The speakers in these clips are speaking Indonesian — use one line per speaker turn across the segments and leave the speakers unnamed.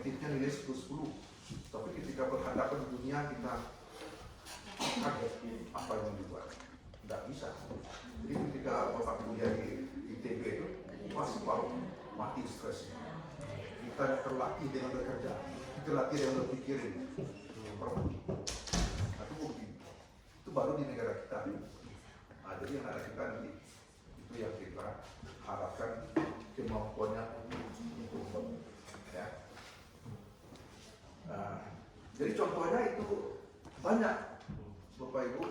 kognitifnya nilai 10-10. Tapi ketika berhadapan di dunia kita kaget apa yang dibuat. Tidak bisa. Jadi ketika Bapak kuliah di ITB itu masih baru mati stresnya. Kita terlatih dengan bekerja, kita latih dengan berpikir. Itu bukti. Itu baru di negara kita. Nah, jadi yang ada kita nanti itu yang kita harapkan kemampuannya untuk ya. Nah, jadi contohnya itu banyak Bapak Ibu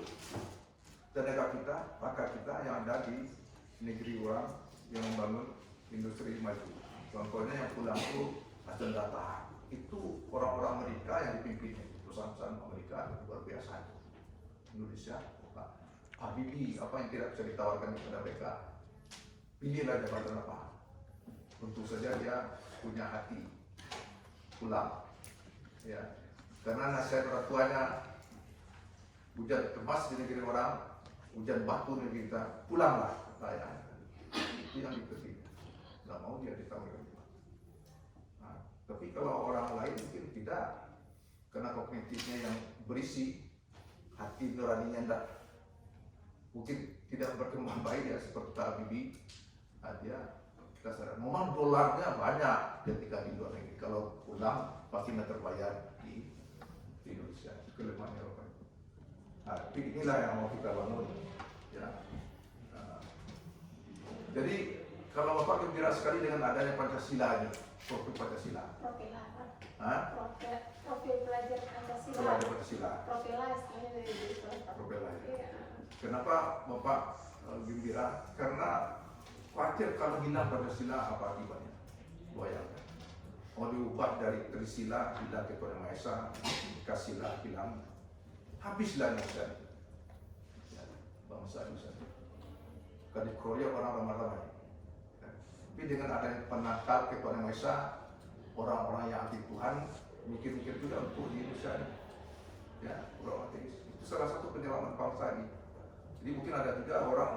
tenaga kita, pakar kita yang ada di negeri orang yang membangun industri maju. Contohnya yang pulang itu Hasan Data, itu orang-orang Amerika yang dipimpinnya, perusahaan-perusahaan Amerika luar biasa. Indonesia, Pak Habibie, apa yang tidak bisa ditawarkan kepada mereka? Pilihlah jabatan apa? Tentu saja dia punya hati pulang, ya. Karena nasihat orang tuanya, hujan emas di negeri orang, hujan batu di negeri kita, pulanglah, ya. Itu yang dipetik. Nggak mau dia ditawarkan. Nah, tapi kalau orang lain mungkin tidak, karena kognitifnya yang berisi, hati nuraninya tidak, mungkin tidak berkembang baik ya seperti Pak Habibie. Nah, dia kasar. Memang dolarnya banyak ketika di luar negeri. Kalau pulang pasti nggak terbayar di Indonesia. Kelemahan Eropa. Nah, tapi inilah yang mau kita bangun. Ya. Nah, jadi kalau Bapak gembira sekali dengan adanya Pancasila ini, profil Pancasila.
Profil apa?
Hah?
Profil pelajar Pancasila.
Pelajar Pancasila.
Profil istilahnya dari sekolah.
Profil
Iya.
Kenapa Bapak gembira? Karena khawatir kalau hilang Pancasila apa akibatnya? Bayangkan. Mau diubah dari Trisila hilang kepada Maha Esa, Kasila hilang, habislah Indonesia. Ya, bangsa Indonesia. Kan dikeroyok orang ramai-ramai. Tapi dengan adanya penangkal kepada Maha Esa, orang-orang yang anti Tuhan mikir-mikir juga untuk di Indonesia. Ya, orang ateis. Itu salah satu penyelamat bangsa ini. Jadi mungkin ada juga orang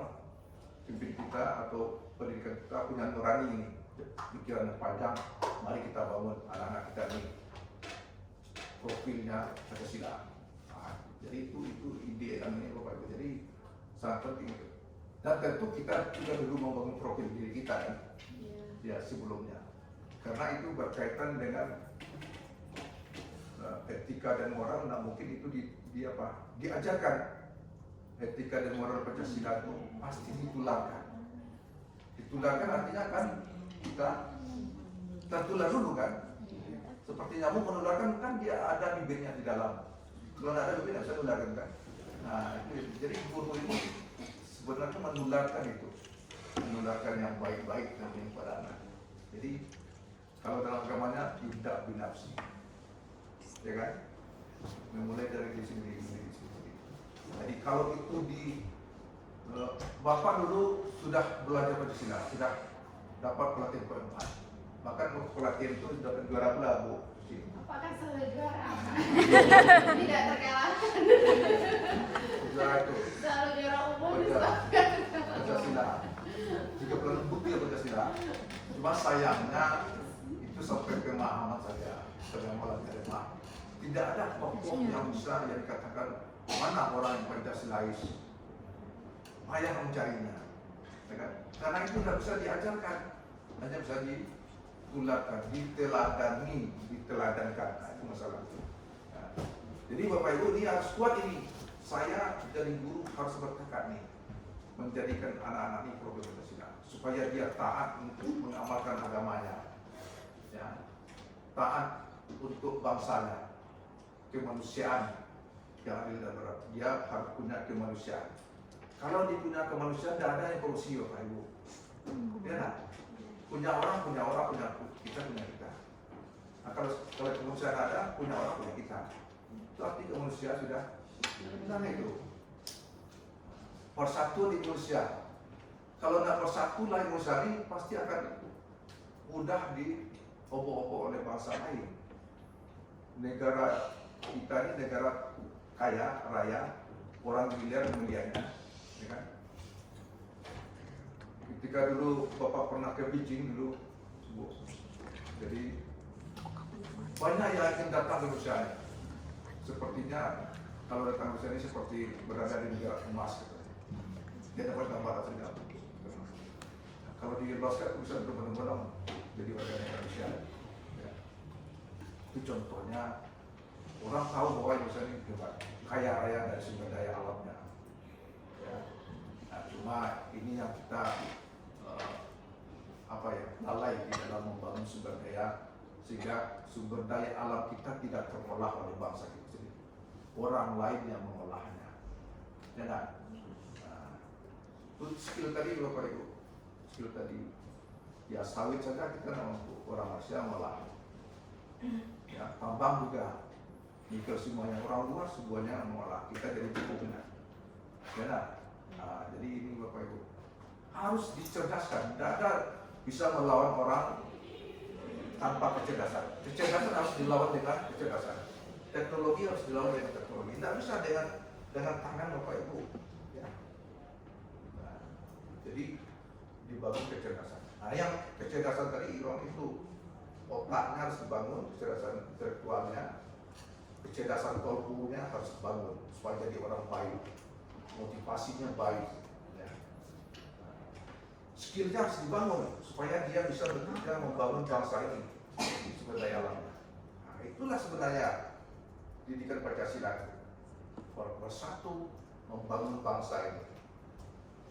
pimpin kita atau pendidikan kita punya nurani ini, pikiran yang panjang. Mari kita bangun anak-anak kita ini profilnya Pancasila. Nah, jadi itu ide ini Bapak Ibu. Jadi sangat penting itu. Dan tentu kita juga dulu membangun profil diri kita kan, ya sebelumnya. Karena itu berkaitan dengan etika dan moral. Nah mungkin itu diajarkan. Etika dan moral Pancasila itu pasti ditularkan. Ditularkan artinya kan kita tertular dulu kan. Seperti nyamuk menularkan kan dia ada bibirnya di dalam. Kalau tidak ada bibir tidak bisa menularkan kan. Nah itu, jadi guru ini sebenarnya menularkan itu, menularkan yang baik-baik nanti kepada anak. Jadi kalau dalam agamanya tidak binafsi, ya kan? Memulai dari diri sendiri. Jadi kalau itu Bapak dulu sudah belajar Pancasila, sudah dapat pelatihan keempat. Bahkan pelatihan itu sudah juara pula Bu.
Apakah selalu juara? Tidak terkalahkan.
Juara itu.
Selalu juara umum.
Pancasila. 36 bukti Pancasila. Cuma sayangnya itu sampai pemahaman saja, pemahaman terima. Tidak ada tokoh yang bisa yang dikatakan mana orang yang Pancasilais, payah mencarinya, ya kan? Karena itu tidak bisa diajarkan, hanya bisa ditularkan, diteladankan. Nah, itu masalah. Nah, jadi Bapak Ibu ini harus kuat ini. Saya jadi guru harus bertekad nih, menjadikan anak-anak ini profil Pancasila, supaya dia taat untuk mengamalkan agamanya, ya, taat untuk bangsanya, kemanusiaan. Yang adil dan berat, dia harus punya kemanusiaan. Kalau dia punya kemanusiaan, tidak ada yang korupsi, Bapak Ibu. Ya, punya orang, kita punya kita. Nah, kalau kemanusiaan ada, punya orang, punya kita. Itu arti kemanusiaan sudah. Nah itu. Persatuan di Indonesia. Kalau tidak bersatu lah Indonesia ini pasti akan mudah diobok-obok oleh bangsa lain. Negara kita ini negara kaya raya, orang miliarnya, ya kan? Ketika dulu Bapak pernah ke Beijing dulu, Bu. Jadi Banyak yang akan datang ke Rusia. Sepertinya kalau datang ke Rusia ini seperti berada di negara emas. Dia dapat gambar aslinya. Kalau dibebaskan bisa benar-benar jadi warga negara Rusia. Ya. Itu contohnya orang tahu bahwa Indonesia ini hebat, kaya raya dari sumber daya alamnya. Ya. Nah, cuma ini yang kita lalai di dalam membangun sumber daya, sehingga sumber daya alam kita tidak terolah oleh bangsa kita sendiri. Orang lain yang mengolahnya. Ya, nah, skill tadi Bapak Ibu, skill tadi, ya sawit saja kita mampu, orang Asia malah. Ya, tambang juga, nikel semuanya, orang luar semuanya mengolah, kita jadi cukup benar. Ya, nah, jadi ini Bapak Ibu harus dicerdaskan. Tidak ada bisa melawan orang tanpa kecerdasan. Kecerdasan harus dilawan dengan kecerdasan. Teknologi harus dilawan dengan teknologi. Tidak bisa dengan tangan Bapak Ibu. Ya. Nah, jadi dibangun kecerdasan. Nah, yang kecerdasan tadi orang itu otaknya harus dibangun, kecerdasan intelektualnya, kecerdasan kalkulnya harus dibangun supaya jadi orang baik, motivasinya baik. Ya. Nah, skillnya harus dibangun supaya dia bisa bekerja membangun bangsa ini sumber daya alamnya. Nah, itulah sebenarnya didikan Pancasila, bersatu membangun bangsa ini,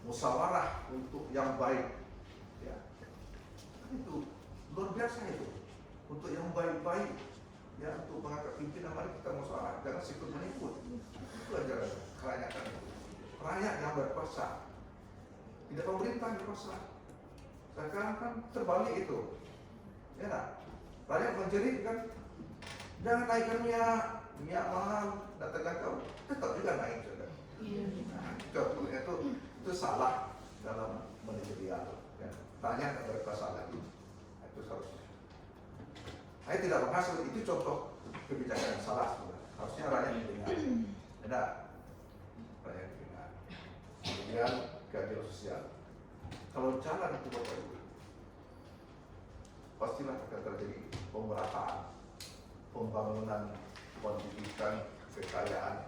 musyawarah untuk yang baik. Ya. Itu luar biasa itu, untuk yang baik-baik, ya, untuk mengangkat pimpinan. Mari kita musyawarah, jangan sikut menikut. Itu ajaran kerakyatan, rakyat yang berkuasa, tidak pemerintah yang berkuasa. Sekarang kan terbalik itu, ya nah, rakyat menjerit kan, jangan naikkan minyak mahal, datangkan kau, tetap juga naik sudah. Nah, itu salah dalam manajerial. Ya. Tanya kepada berkuasa lagi, itu seharusnya. Saya tidak berhasil, itu contoh kebijakan yang salah sebenarnya. Harusnya rakyat mendengar, ada rakyat mendengar. Kemudian keadilan sosial. Kalau jalan itu Bapak Ibu, pastilah akan terjadi pemerataan, pembangunan, pendidikan, kekayaan.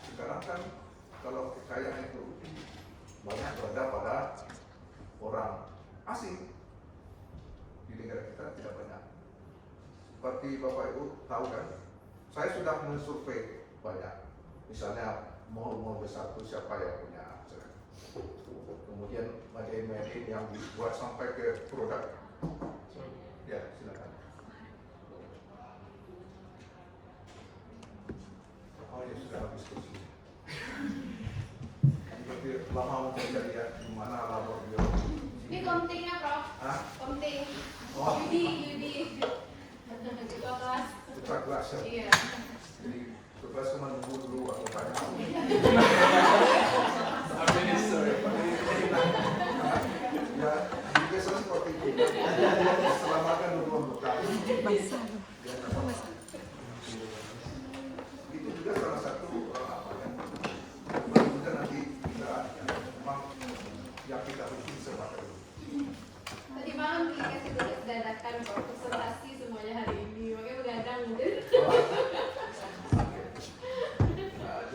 Sekarang kan kalau kekayaan itu banyak berada pada orang asing, di negara kita tidak banyak. Seperti Bapak Ibu tahu kan, saya sudah mensurvei banyak. Misalnya mall-mall besar itu siapa yang punya. Kemudian materi yang dibuat sampai ke produk. Ya, silakan. Oh ya, sudah habis kursi. Seperti lama mencari ya, di mana labor biologi.
Ini komtingnya Prof.
Hah?
Komting.
Oh.
Yudi. Ketua kelas.
Ketua kelas ya?
Iya.
Jadi ketua kelas cuma nunggu dulu atau tanya. Ya, biasanya seperti itu. Selamatkan dulu anggota. Itu juga salah satu yang nanti kita memang yang kita bikin sebagai dulu.
Tadi malam dikasih tugas dadakan kok, presentasi semuanya hari ini, makanya begadang.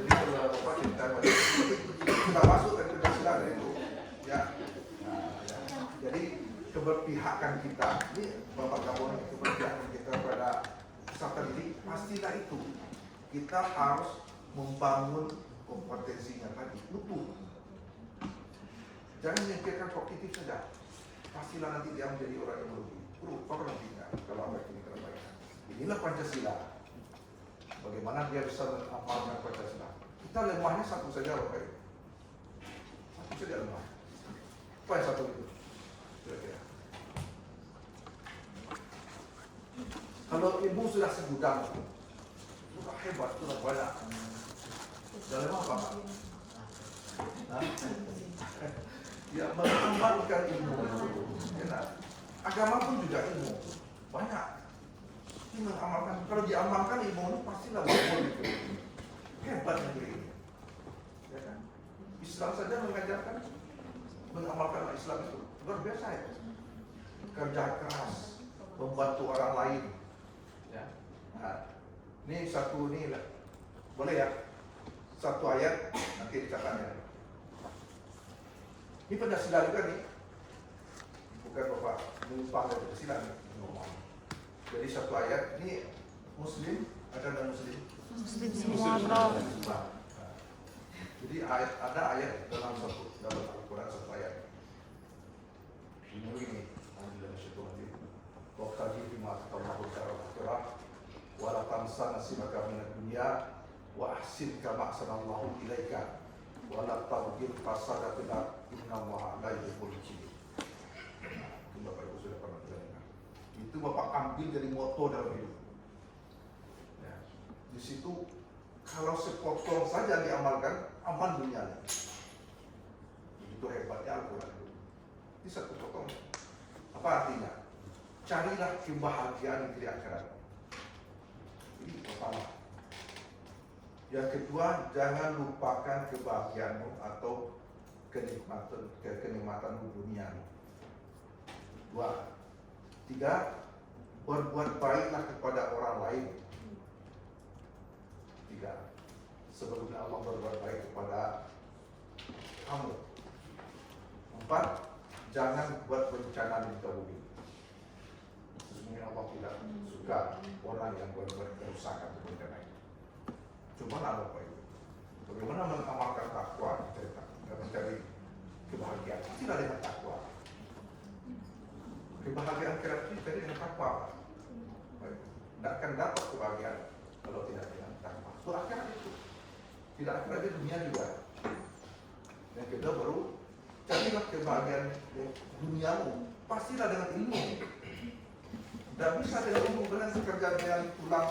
Jadi kalau Bapak kita masuk ke Pancasila itu, ya. Jadi keberpihakan kita, ini Bapak Kapolri, keberpihakan kita pada peserta didik, pastilah itu kita harus membangun kompetensinya tadi utuh. Jangan memikirkan kognitif saja. Pastilah nanti dia menjadi orang yang lebih berupa nantinya kalau apa yang kita lakukan. Inilah Pancasila. Bagaimana dia bisa mengamalkan Pancasila? Kita lemahnya satu saja, Bapak Ibu. Satu saja lemah. Apa yang satu itu? Kira-kira. Kalau ibu sudah segudang, sudah hebat, sudah banyak. Sudah lemah apa? Ya, mengamalkan ilmu. Ya, agama pun juga ilmu. Banyak. Ini mengamalkan. Kalau diamalkan ilmu itu pastilah betul gitu. Hebat negeri ini. Ya kan? Islam saja mengajarkan mengamalkan Islam itu luar biasa ya. Kerja keras, membantu orang lain, Ya. Nah, ini satu ini lah. Boleh ya? Satu ayat nanti dicatatnya. Ini Pancasila juga nih. Bukan Bapak menumpang dari Pancasila nih. Jadi satu ayat ini Muslim, ada dan Muslim.
Muslim semua bro.
Nah, jadi ada ayat dalam Al-Quran satu ayat. Ini alhamdulillah syukur hati. Waqtadi bima taqallabu al-akhirah wa la tansa nasibaka minad dunya wa ahsin kama ahsanallahu ilaika wa la tabghil fasada fil ardi innallaha la yuhibbul mufsidin. Itu Bapak Ibu sudah pernah dengar. Itu Bapak ambil dari moto dalam hidup. Ya. Di situ kalau sepotong saja diamalkan, aman dunia. Itu hebatnya Al-Quran. Ini satu potong. Apa artinya? Carilah kebahagiaan di akhirat. Ini pertama. Yang kedua, jangan lupakan kebahagiaanmu atau kenikmatan dunia. Dua. Tiga, berbuat baiklah kepada orang lain. Tiga, sebelumnya Allah berbuat baik kepada kamu. Empat, jangan buat bencana di muka bumi. Sesungguhnya Allah tidak suka orang yang berbuat kerusakan di bencana itu. Cuma apa itu? Bagaimana mengamalkan takwa dan mencari kebahagiaan? Tidak dengan takwa. Kebahagiaan kreatif dari dengan takwa. Tidak akan dapat kebahagiaan kalau tidak dengan takwa. Itu akhirat itu. Tidak akhirat di dunia juga. Yang kedua baru carilah kebahagiaan duniamu. Pastilah dengan ilmu. Tidak bisa dengan ilmu dengan pekerjaan yang pulang.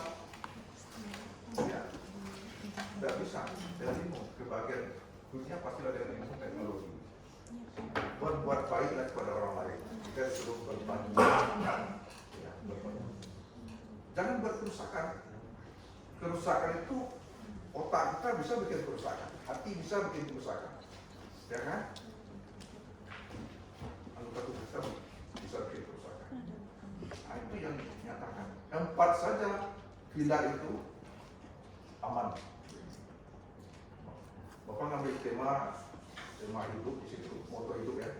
Ya. Tidak bisa dengan ilmu. Kebahagiaan dunia pastilah dengan ilmu teknologi. Berbuat baiklah kepada orang lain. Kita disuruh berbagi. Ya, berbagi. Jangan berkerusakan. Kerusakan itu otak kita bisa bikin kerusakan, hati bisa bikin kerusakan, ya kan? Anggota tubuh kita bisa bikin kerusakan. Nah, itu yang dinyatakan. Empat saja pilar itu aman. Bapak ngambil tema hidup di situ, moto hidup ya.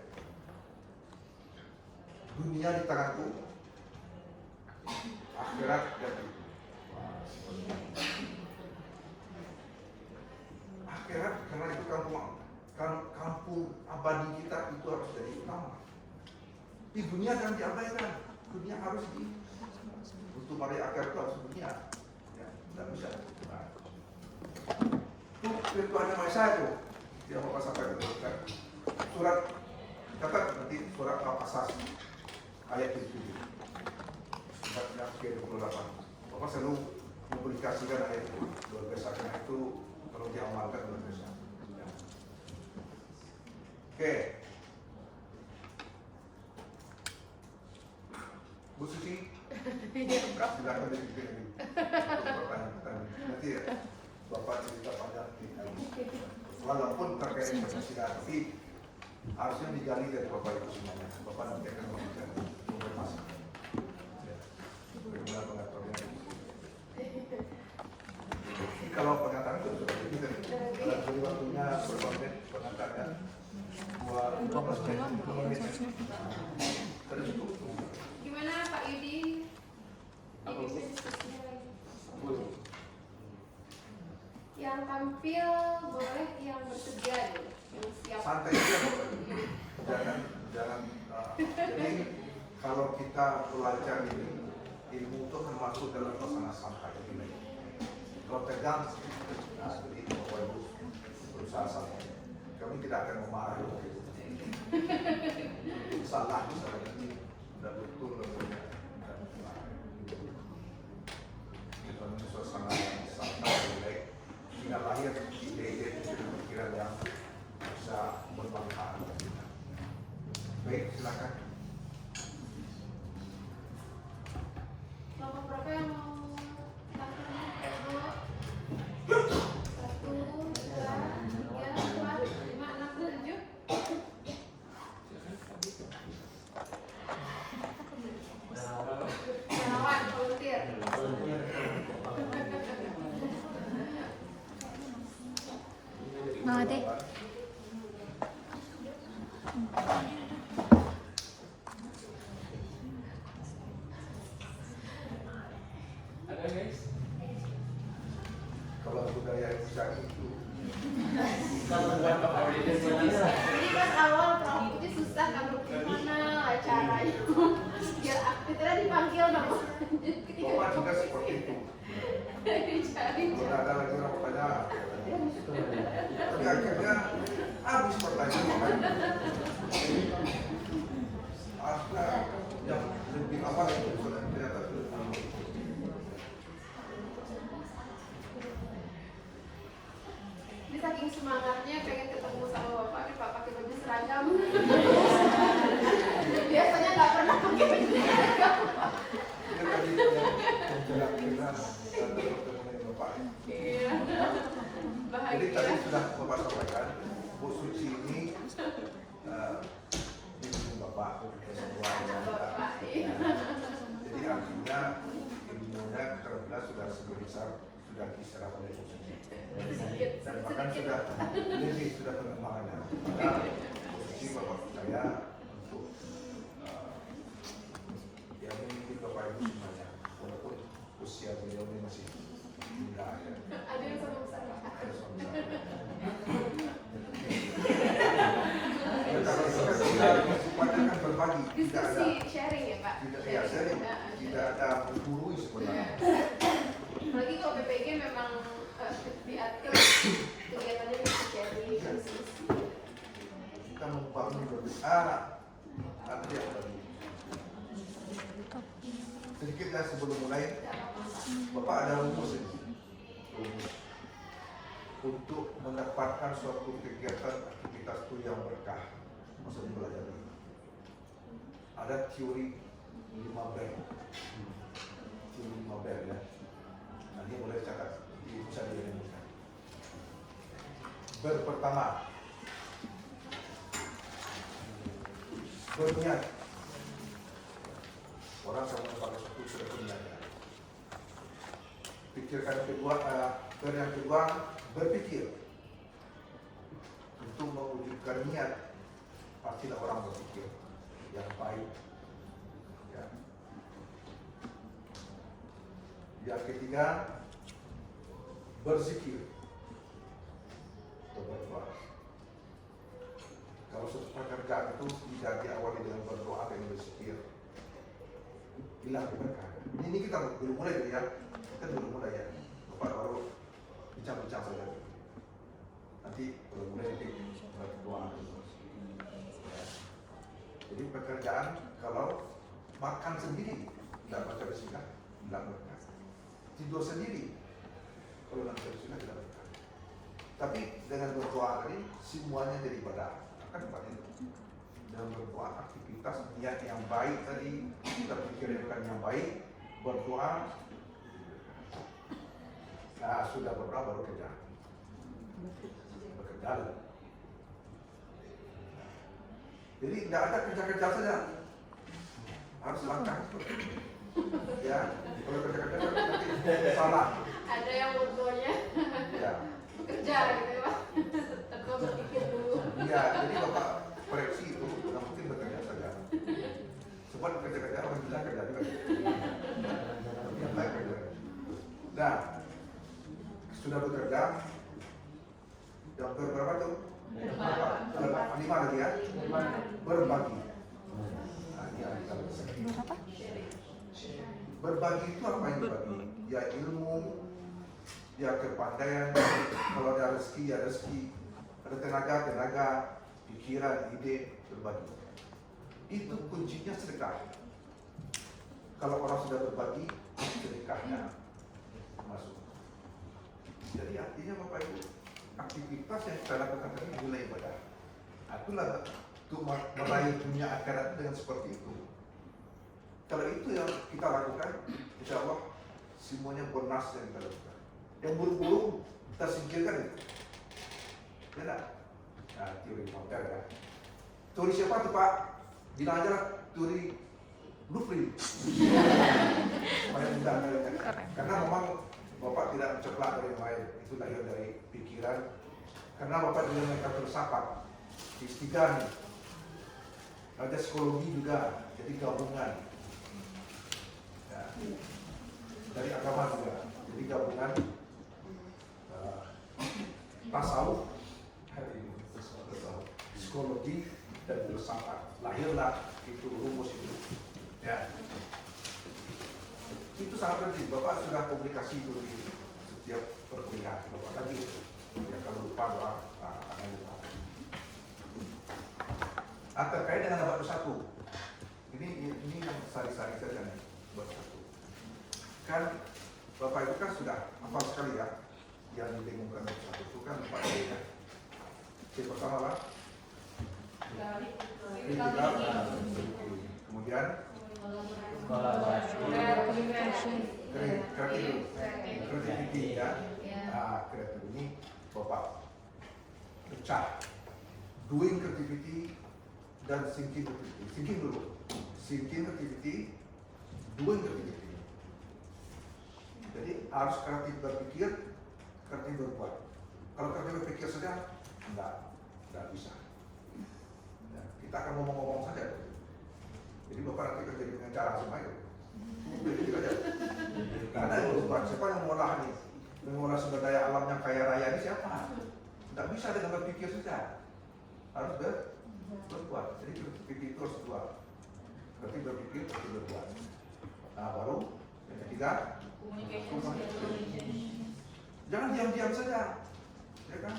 Dunia di tanganku, akhirat dan akhirat, karena itu kampung abadi kita itu harus jadi utama. Di dunia jangan diabaikan. Dunia harus untuk mari akhirat itu harus dunia. Ya, tidak bisa. Nah, itu firman Maha Esa itu yang Bapak sampaikan kan. Surat catat nanti surat Al-Qasas ayat 7. Surat yang ke-28. Bapak selalu mempublikasikan ayat itu luar biasa, karena itu kalau diamalkan luar biasa. Ya. Oke, Bu Suci, silakan dipimpin pertanyaan. Nanti ya, Bapak cerita panjang walaupun terkait dengan Pancasila, tapi harusnya digali dari Bapak Ibu semuanya. Bapak nanti akan memberikan informasi. Ya. Bagaimana pengaturnya? Kalau pernyataan itu sudah begitu, jadi waktunya berapa menit pernyataan? 12 menit. Tadi cukup.
Gimana Pak Yudi?
Apa itu?
Yang tampil boleh, yang bersedia dulu, yang siap.
Santai aja Bapak. Jangan. Jadi kalau kita belajar ini, ilmu itu akan masuk dalam suasana santai. Kalau tegang, nah seperti itu Bapak Ibu berusaha santai. Kami tidak akan memarahi. Salah ini tidak betul tentunya. Kita ini suasana santai, baik. Sehingga lahir ide-ide pikiran yang bisa bermanfaat. Baik, silakan.
Kelompok berapa yang mau tampil? 1, 2, 3, 4, 5, 6, 7.
Mati.
Kalau budaya Indonesia itu
Jadi pas awal Pramuti susah kamu gimana caranya biar kita dipanggil dong.
Bapak juga seperti itu.
Cari
Kalau ada lagi orang bertanya, tapi akhirnya habis pertanyaan. Ada yang lebih apa itu ternyata sudah tahu.
Ini saking semangatnya pengen ketemu sama bapak, nih pak pakai baju seragam. Biasanya nggak pernah pakai baju seragam.
Dia tadi yang kira-kira dan bertemu dengan Bapak.
Iya.
Jadi
Bahagia.
tadi sudah Bapak sampaikan, Bu Suci ini ini Bapak semua yang
Bapak, iya.
jadi artinya ilmunya karena sudah sebesar sudah diserap oleh Bu Suci. Dan bahkan sudah lebih sudah pengembangannya. Karena Bu Suci Bapak percaya untuk yang memiliki Bapak Ibu semuanya, walaupun usia beliau ini masih muda ya.
Ada yang sama besar pak.
Ada suami saya. Ya, kalau kita sifatnya kan berbagi, tidak ada
Diskusi sharing ya pak.
tidak ya sharing, tidak ada menggurui sebenarnya.
Apalagi kalau PPG memang diatur kegiatannya bisa sharing, diskusi.
Kita membangun berbesar, ada yang berbagi. Sedikit ya sebelum mulai, Bapak ada rumus ini. Rumus untuk mendapatkan suatu kegiatan aktivitas itu yang berkah, maksudnya belajar ini. Ada teori 5B, teori 5B ya. Nah, ini boleh catat, bisa direnungkan. Pertama, berniat. Orang sama pada satu sudah berniatnya. Pikirkan kedua, yang kedua berpikir untuk mewujudkan niat. Pastilah orang berpikir yang baik. Ya. Yang ketiga berzikir atau berdoa. Kalau suatu pekerjaan itu tidak diawali dengan berdoa dan berzikir, hilang berkah. Ini kita belum mulai ya, kita belum mulai ya. Bapak baru bincang-bincang saja. Nanti belum mulai nanti berdoa. Ya. Jadi pekerjaan kalau makan sendiri tidak baca bismillah, tidak berkah. Tidur sendiri kalau tidak baca bismillah tidak berkah. Tapi dengan berdoa tadi semuanya jadi ibadah. Akan ibadah itu. Dan berdoa aktivitas niat yang baik tadi, kita pikirkan yang baik, berdoa. Nah, sudah berdoa baru kerja. Bekerja. Jadi tidak ada kerja-kerja saja, harus langkah. Ya, kalau kerja-kerja nanti salah.
Ada yang berdoanya
Ya,
bekerja gitu ya pak. Tetap berpikir dulu.
ya. Jadi Bapak koreksi itu, nggak mungkin bekerja saja. Sebab kerja-kerja orang bilang kerja juga. Yang baik kerja. Nah, sudah bekerja. Yang berapa tuh? Lima lagi ya. Berbagi. Nah, ini yang kita bisa.
Berapa?
Berbagi itu apa yang dibagi? Ya ilmu, ya kepandaian. Kalau ada rezeki, ya rezeki. Ada tenaga, pikiran, ide, berbagi. Itu kuncinya sedekah. Kalau orang sudah berbagi, sedekahnya masuk. Jadi artinya Bapak Ibu, aktivitas yang kita lakukan tadi nilai ibadah. Itulah untuk meraih dunia akhirat dengan seperti itu. Kalau itu yang kita lakukan, insya Allah semuanya bonus yang kita lakukan. Yang buruk-buruk kita singkirkan itu. Ya, nah, teori motor ya. Teori siapa tuh Pak? Bilang aja lah teori blueprint. Supaya mudah karena memang Bapak tidak menceplak dari yang lain. Itu lahir dari pikiran Karena Bapak juga mereka filsafat, S3 nih, ada psikologi juga, jadi gabungan. Ya. Dari agama juga, jadi gabungan tasawuf, psikologi dan filsafat. Lahirlah itu rumus itu. Ya. Itu sangat penting. Bapak sudah komunikasi itu di setiap perkuliahan. Bapak tadi ya, kalau lupa doa akan lupa. Terkait dengan bab satu, ini yang sari-sari saja nih bab satu. Kan Bapak itu kan sudah hafal sekali ya yang didengungkan bab satu itu kan Pak ya. Yang pertama lah kritikal, kemudian kreativiti ya. Kreatif ini Bapak pecah doing creativity dan thinking creativity. Thinking dulu, thinking creativity, doing creativity. Jadi harus kreatif berpikir, kreatif berbuat. Kalau kreatif berpikir saja enggak bisa. Ya, kita akan ngomong-ngomong saja. Jadi Bapak nanti kerja dengan cara semua itu. Begitu aja. Karena berbuat, siapa yang mengolah nih? Mengolah sumber daya alam yang kaya raya ini siapa? Tidak bisa dengan berpikir saja. Harus berbuat. Jadi berpikir itu harus berbuat. Berarti berpikir, berarti berbuat. Nah baru yang ketiga, jangan diam-diam saja, ya kan?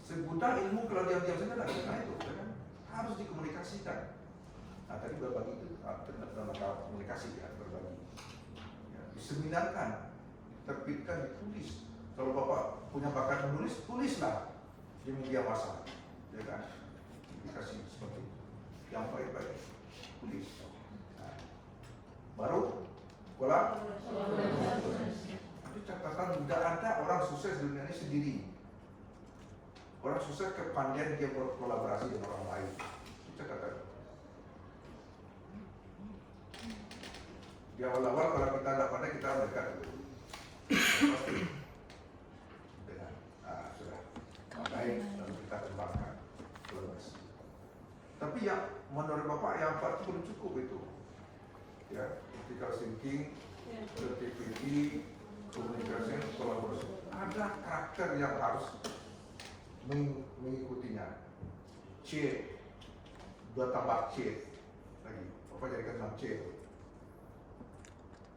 Segudang ilmu kalau diam-diam saja tidak bisa itu, ya kan? Harus dikomunikasikan. Nah tadi berbagi itu dalam komunikasi ya, berbagi. Ya, diseminarkan, terbitkan, ditulis. Kalau Bapak punya bakat menulis, tulislah di media massa, ya kan? Dikasih seperti itu. Yang baik-baik, tulis. Nah, baru sekolah. Tapi catatan tidak ada orang sukses di dunia ini sendiri. Orang sukses kepandaian dia berkolaborasi dengan orang lain. Itu catatan. Di awal-awal kalau kita tidak pandai kita mendekat dulu. Pasti dengan sudah baik lalu kita kembangkan kolaborasi. Tapi yang menurut Bapak yang empat itu belum cukup itu. Ya, critical thinking, creativity, communication, kolaborasi. Ada karakter yang harus mengikutinya. C, 2 tambah C lagi. Bapak jadikan 6 C.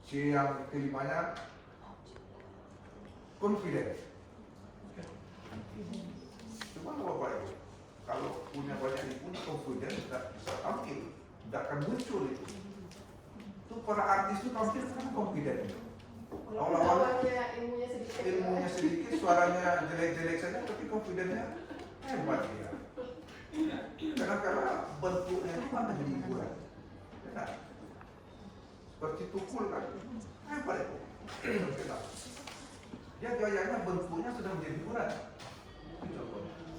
C yang kelimanya confident. Cuma Bapak Ibu, kalau punya banyak ilmu, confident tidak bisa tampil, tidak akan muncul itu. Itu para artis itu tampil karena confident. Awal-awalnya ilmunya sedikit, suaranya jelek-jelek saja, tapi confidentnya hebat dia. Karena bentuknya itu akan jadi hiburan. Ya, seperti tukul kan, hebat itu. Dia gayanya bentuknya sudah menjadi hiburan.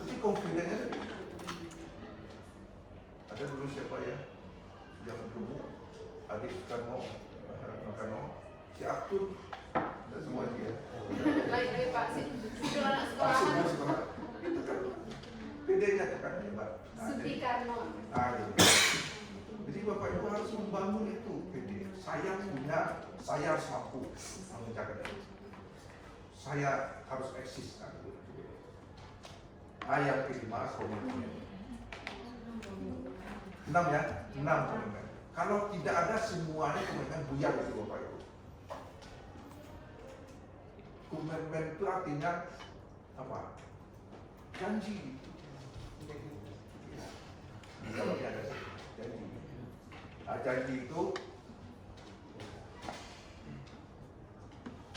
Tapi confidentnya ada dulu siapa ya yang dulu adik Soekarno, si Aktun dan semua dia.
Lagi Pak sih, anak sekolahan.
Itu kan bedanya kan hebat.
Sudikarno.
Jadi Bapak Ibu harus membangun itu PD. Saya punya, saya harus mampu mengerjakan itu. Saya harus eksis kan. Yang kelima komitmen. 6 ya, 6 komitmen. Kalau tidak ada semuanya komitmen buyar itu Bapak Ibu. Komitmen itu artinya apa? Janji. Ya. Kalau tidak ada janji. Janji itu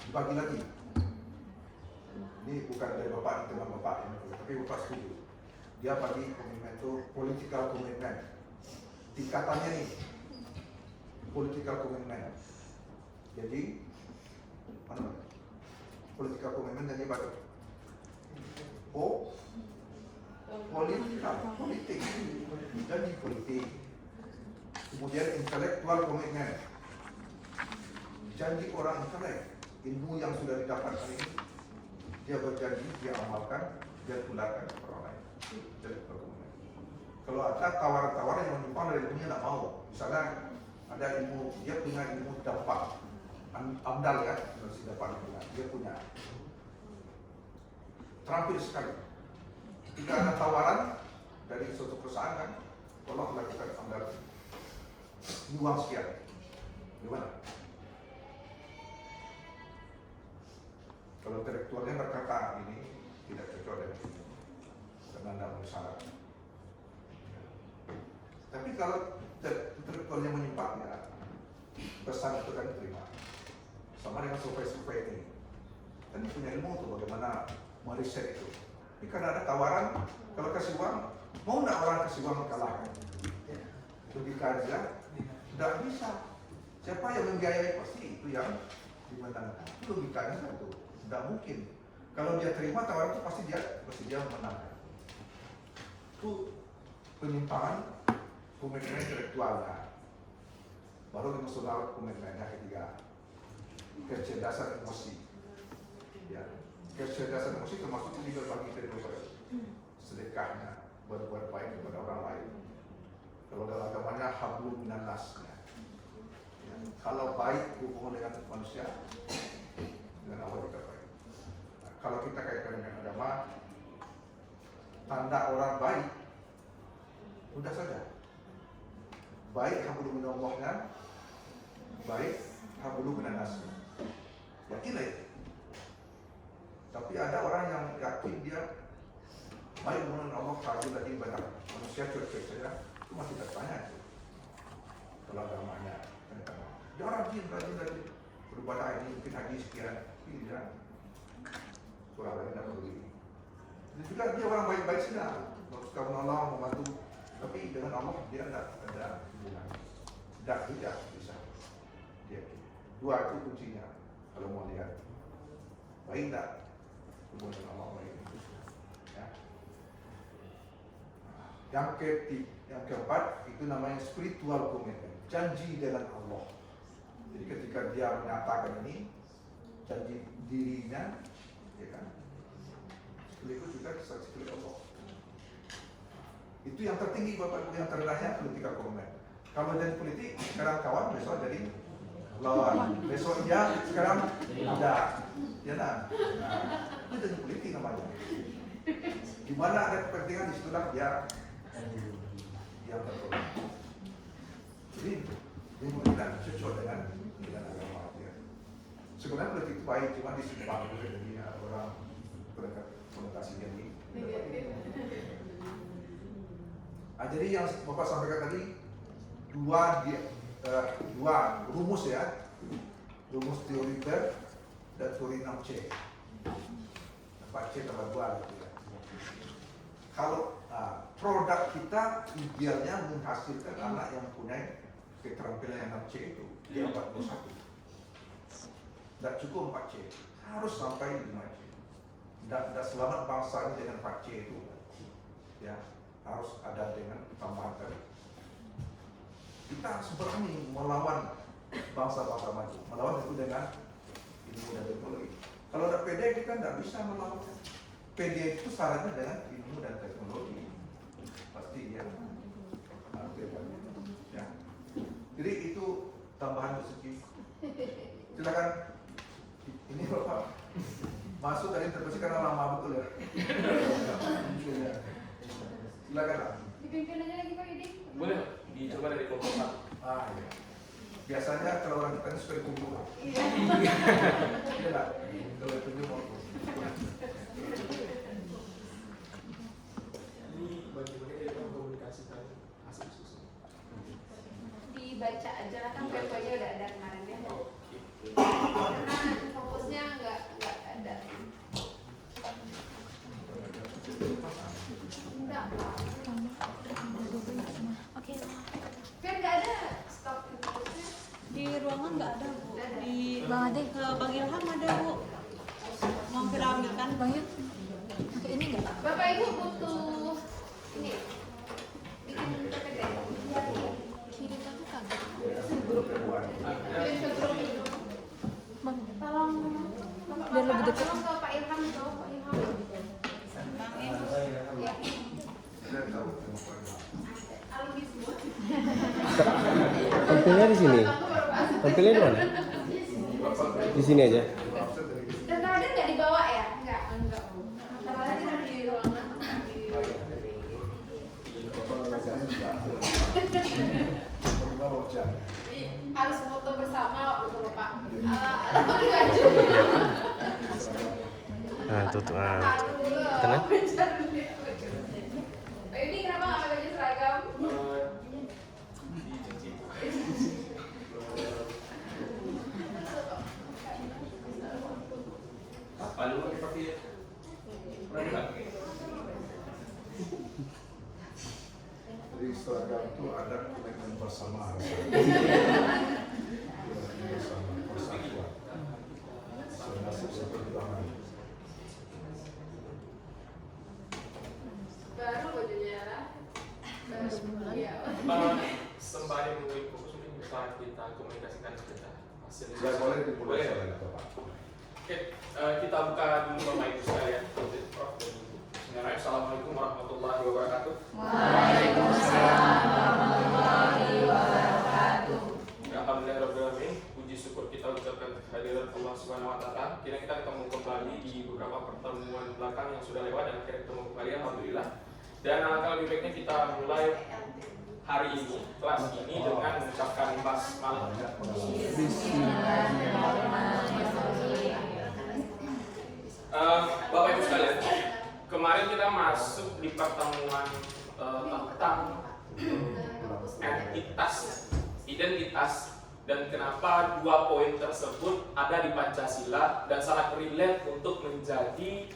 dibagi lagi. Ini bukan dari Bapak dengan Bapak ini, tapi Bapak setuju. Dia bagi komitmen itu political commitment. Tingkatannya nih, political commitment. Jadi, mana? Political commitment jadi bagi politik, jadi politik. Kemudian intellectual commitment, janji orang intelek, ilmu yang sudah didapatkan ini dia berjanji, dia amalkan dia tularkan ke orang lain. Itu intelektual komunikasi. Kalau ada tawaran-tawaran yang menyimpang dari ilmunya nggak mau, misalnya ada ilmu, dia punya ilmu dampak, amdal ya, masih dapat dia punya terampil sekali. Jika ada tawaran dari suatu perusahaan kan, tolong lakukan amdal, ini uang sekian, gimana? Kalau intelektualnya berkata ini tidak cocok dengan ini, karena tidak memenuhi syarat. Tapi kalau intelektualnya menyimpang ya, pesan itu kan diterima. Sama dengan survei-survei ini. Kan punya ilmu tuh bagaimana meriset itu. Tapi karena ada tawaran, kalau kasih uang, mau nggak orang kasih uang kalahkan? Logika aja, tidak bisa. Siapa yang membiayai pasti itu yang dimenangkan. Itu logikanya kan itu, tidak mungkin. Kalau dia terima tawaran itu pasti dia memenangkan. Itu penyimpangan komitmen intelektualnya. Baru emosional komitmennya ketiga, kecerdasan emosi. Ya, kecerdasan emosi termasuk juga bagi individu, sedekahnya, berbuat baik kepada orang lain. Kalau dalam agamanya hablum minan nas. Ya, kalau baik hubungan dengan manusia, dengan Allah kita baik. Nah, kalau kita kaitkan dengan agama, tanda orang baik, mudah saja. Baik hablum minallahnya, baik hablum minan nas. Yakinlah itu. Tapi ada orang yang yakin dia baik hubungan Allah, hablum tadi banyak manusia cuek-cuek saja, itu masih bertanya itu. Kalau agamanya, dia rajin dari beribadah ini mungkin haji sekian, tidak. Surah lain tidak perlu. Dan juga dia orang baik-baik saja, suka menolong, membantu. Tapi dengan Allah dia tidak ada hubungan. Tidak bisa. Dia dua itu kuncinya. Kalau mau lihat, baik tidak hubungan dengan Allah baik. Ya. Yang keempat itu namanya spiritual commitment, janji dengan Allah. Jadi ketika dia menyatakan ini, janji dirinya, ya kan, sekaligus juga saksi Allah. Itu yang tertinggi Bapak Ibu, yang terendahnya political commitment. Kalau jadi politik, sekarang kawan, besok jadi lawan. Besok dia, sekarang tidak. Ya kan? Nah, itu jadi politik namanya. Di mana ada kepentingan, disitulah dia yang terpenting. Jadi, ini bukan cocok dengan agama dia. Sebenarnya politik itu baik, cuma disimpang juga jadi orang konotasinya ini. Jadi yang Bapak sampaikan tadi dua rumus ya, rumus teori Ber dan teori 6C. 4C tambah 2 gitu ya. Kalau produk kita idealnya menghasilkan anak yang punya keterampilan yang 6C itu di 41. Tidak cukup 4C, harus sampai 5C. Tidak selamat bangsa ini dengan 4C itu. Ya, harus ada dengan tambahan tadi. Kita harus berani melawan bangsa-bangsa maju. Melawan itu dengan ilmu dan teknologi. Kalau ada PD kita tidak bisa melawan. PD itu syaratnya dengan ilmu dan teknologi. Pasti ya. Ya. Jadi itu tambahan rezeki. Silakan. Ini Bapak masuk dari intervensi karena lama betul ya. Silakan lah.
Dipimpin aja lagi Pak Yudi.
Boleh, dicoba dari kelompok 1.
Iya. Biasanya kalau orang kita ini suka ditunjuk.
Iya.
Iya lah. Kalau ditunjuk mau.
Ini bagaimana kita mengkomunikasikan hasil susu?
Dibaca aja lah kan PowerPoint-nya udah ada kemarin ya.
Oke.
Karena fokusnya nggak ada. Enggak.
Oke.
Kan nggak ada stok fokusnya.
Di ruangan nggak ada Bu. Di
Bang Ade,
Bang Ilham ada Bu. Mau kita ambilkan?
Bang Yud, pakai ini nggak?
Bapak Ibu butuh ini bikin PPT.
Kirim aku kagak.
Kirim ke grup itu.
Bang,
Tolong
Biar lebih dekat.
tolong ke Pak Ilham, ke Pak Ilham.
Bang
Tempelnya di mana? Di sini aja.
Dan kader nggak dibawa ya? Enggak. Antara lain ada di ruangan. Harus foto bersama betul Pak.
Nah, tuh. Tenang.
Ini kenapa nggak pakai baju seragam?
Apa lu pakai seragam?
Jadi seragam itu ada dengan persamaan. Bersama persatuan. Senasib seperjuangan.
Baru bajunya lah. Iya.
Sembari menunggu fokus mungkin bisa kita komunikasikan kita hasil.
Ya boleh dimulai
Boleh.
oleh Bapak.
Oke, kita buka dulu Bapak Ibu sekalian. Prof dan Ibu. Bismillahirrahmanirrahim. Assalamualaikum warahmatullahi wabarakatuh.
Waalaikumsalam warahmatullahi wabarakatuh.
Alhamdulillahirrahmanirrahim. Puji syukur kita ucapkan kehadiran Allah Subhanahu wa Ta'ala. Kira kita ketemu kembali di beberapa pertemuan belakang yang sudah lewat dan akhirnya ketemu kembali, alhamdulillah. Dan alangkah lebih baiknya kita mulai hari ini, kelas ini dengan mengucapkan basmalah. Bapak Ibu sekalian, kemarin kita masuk di pertemuan tentang identitas, dan kenapa dua poin tersebut ada di Pancasila dan sangat relate untuk menjadi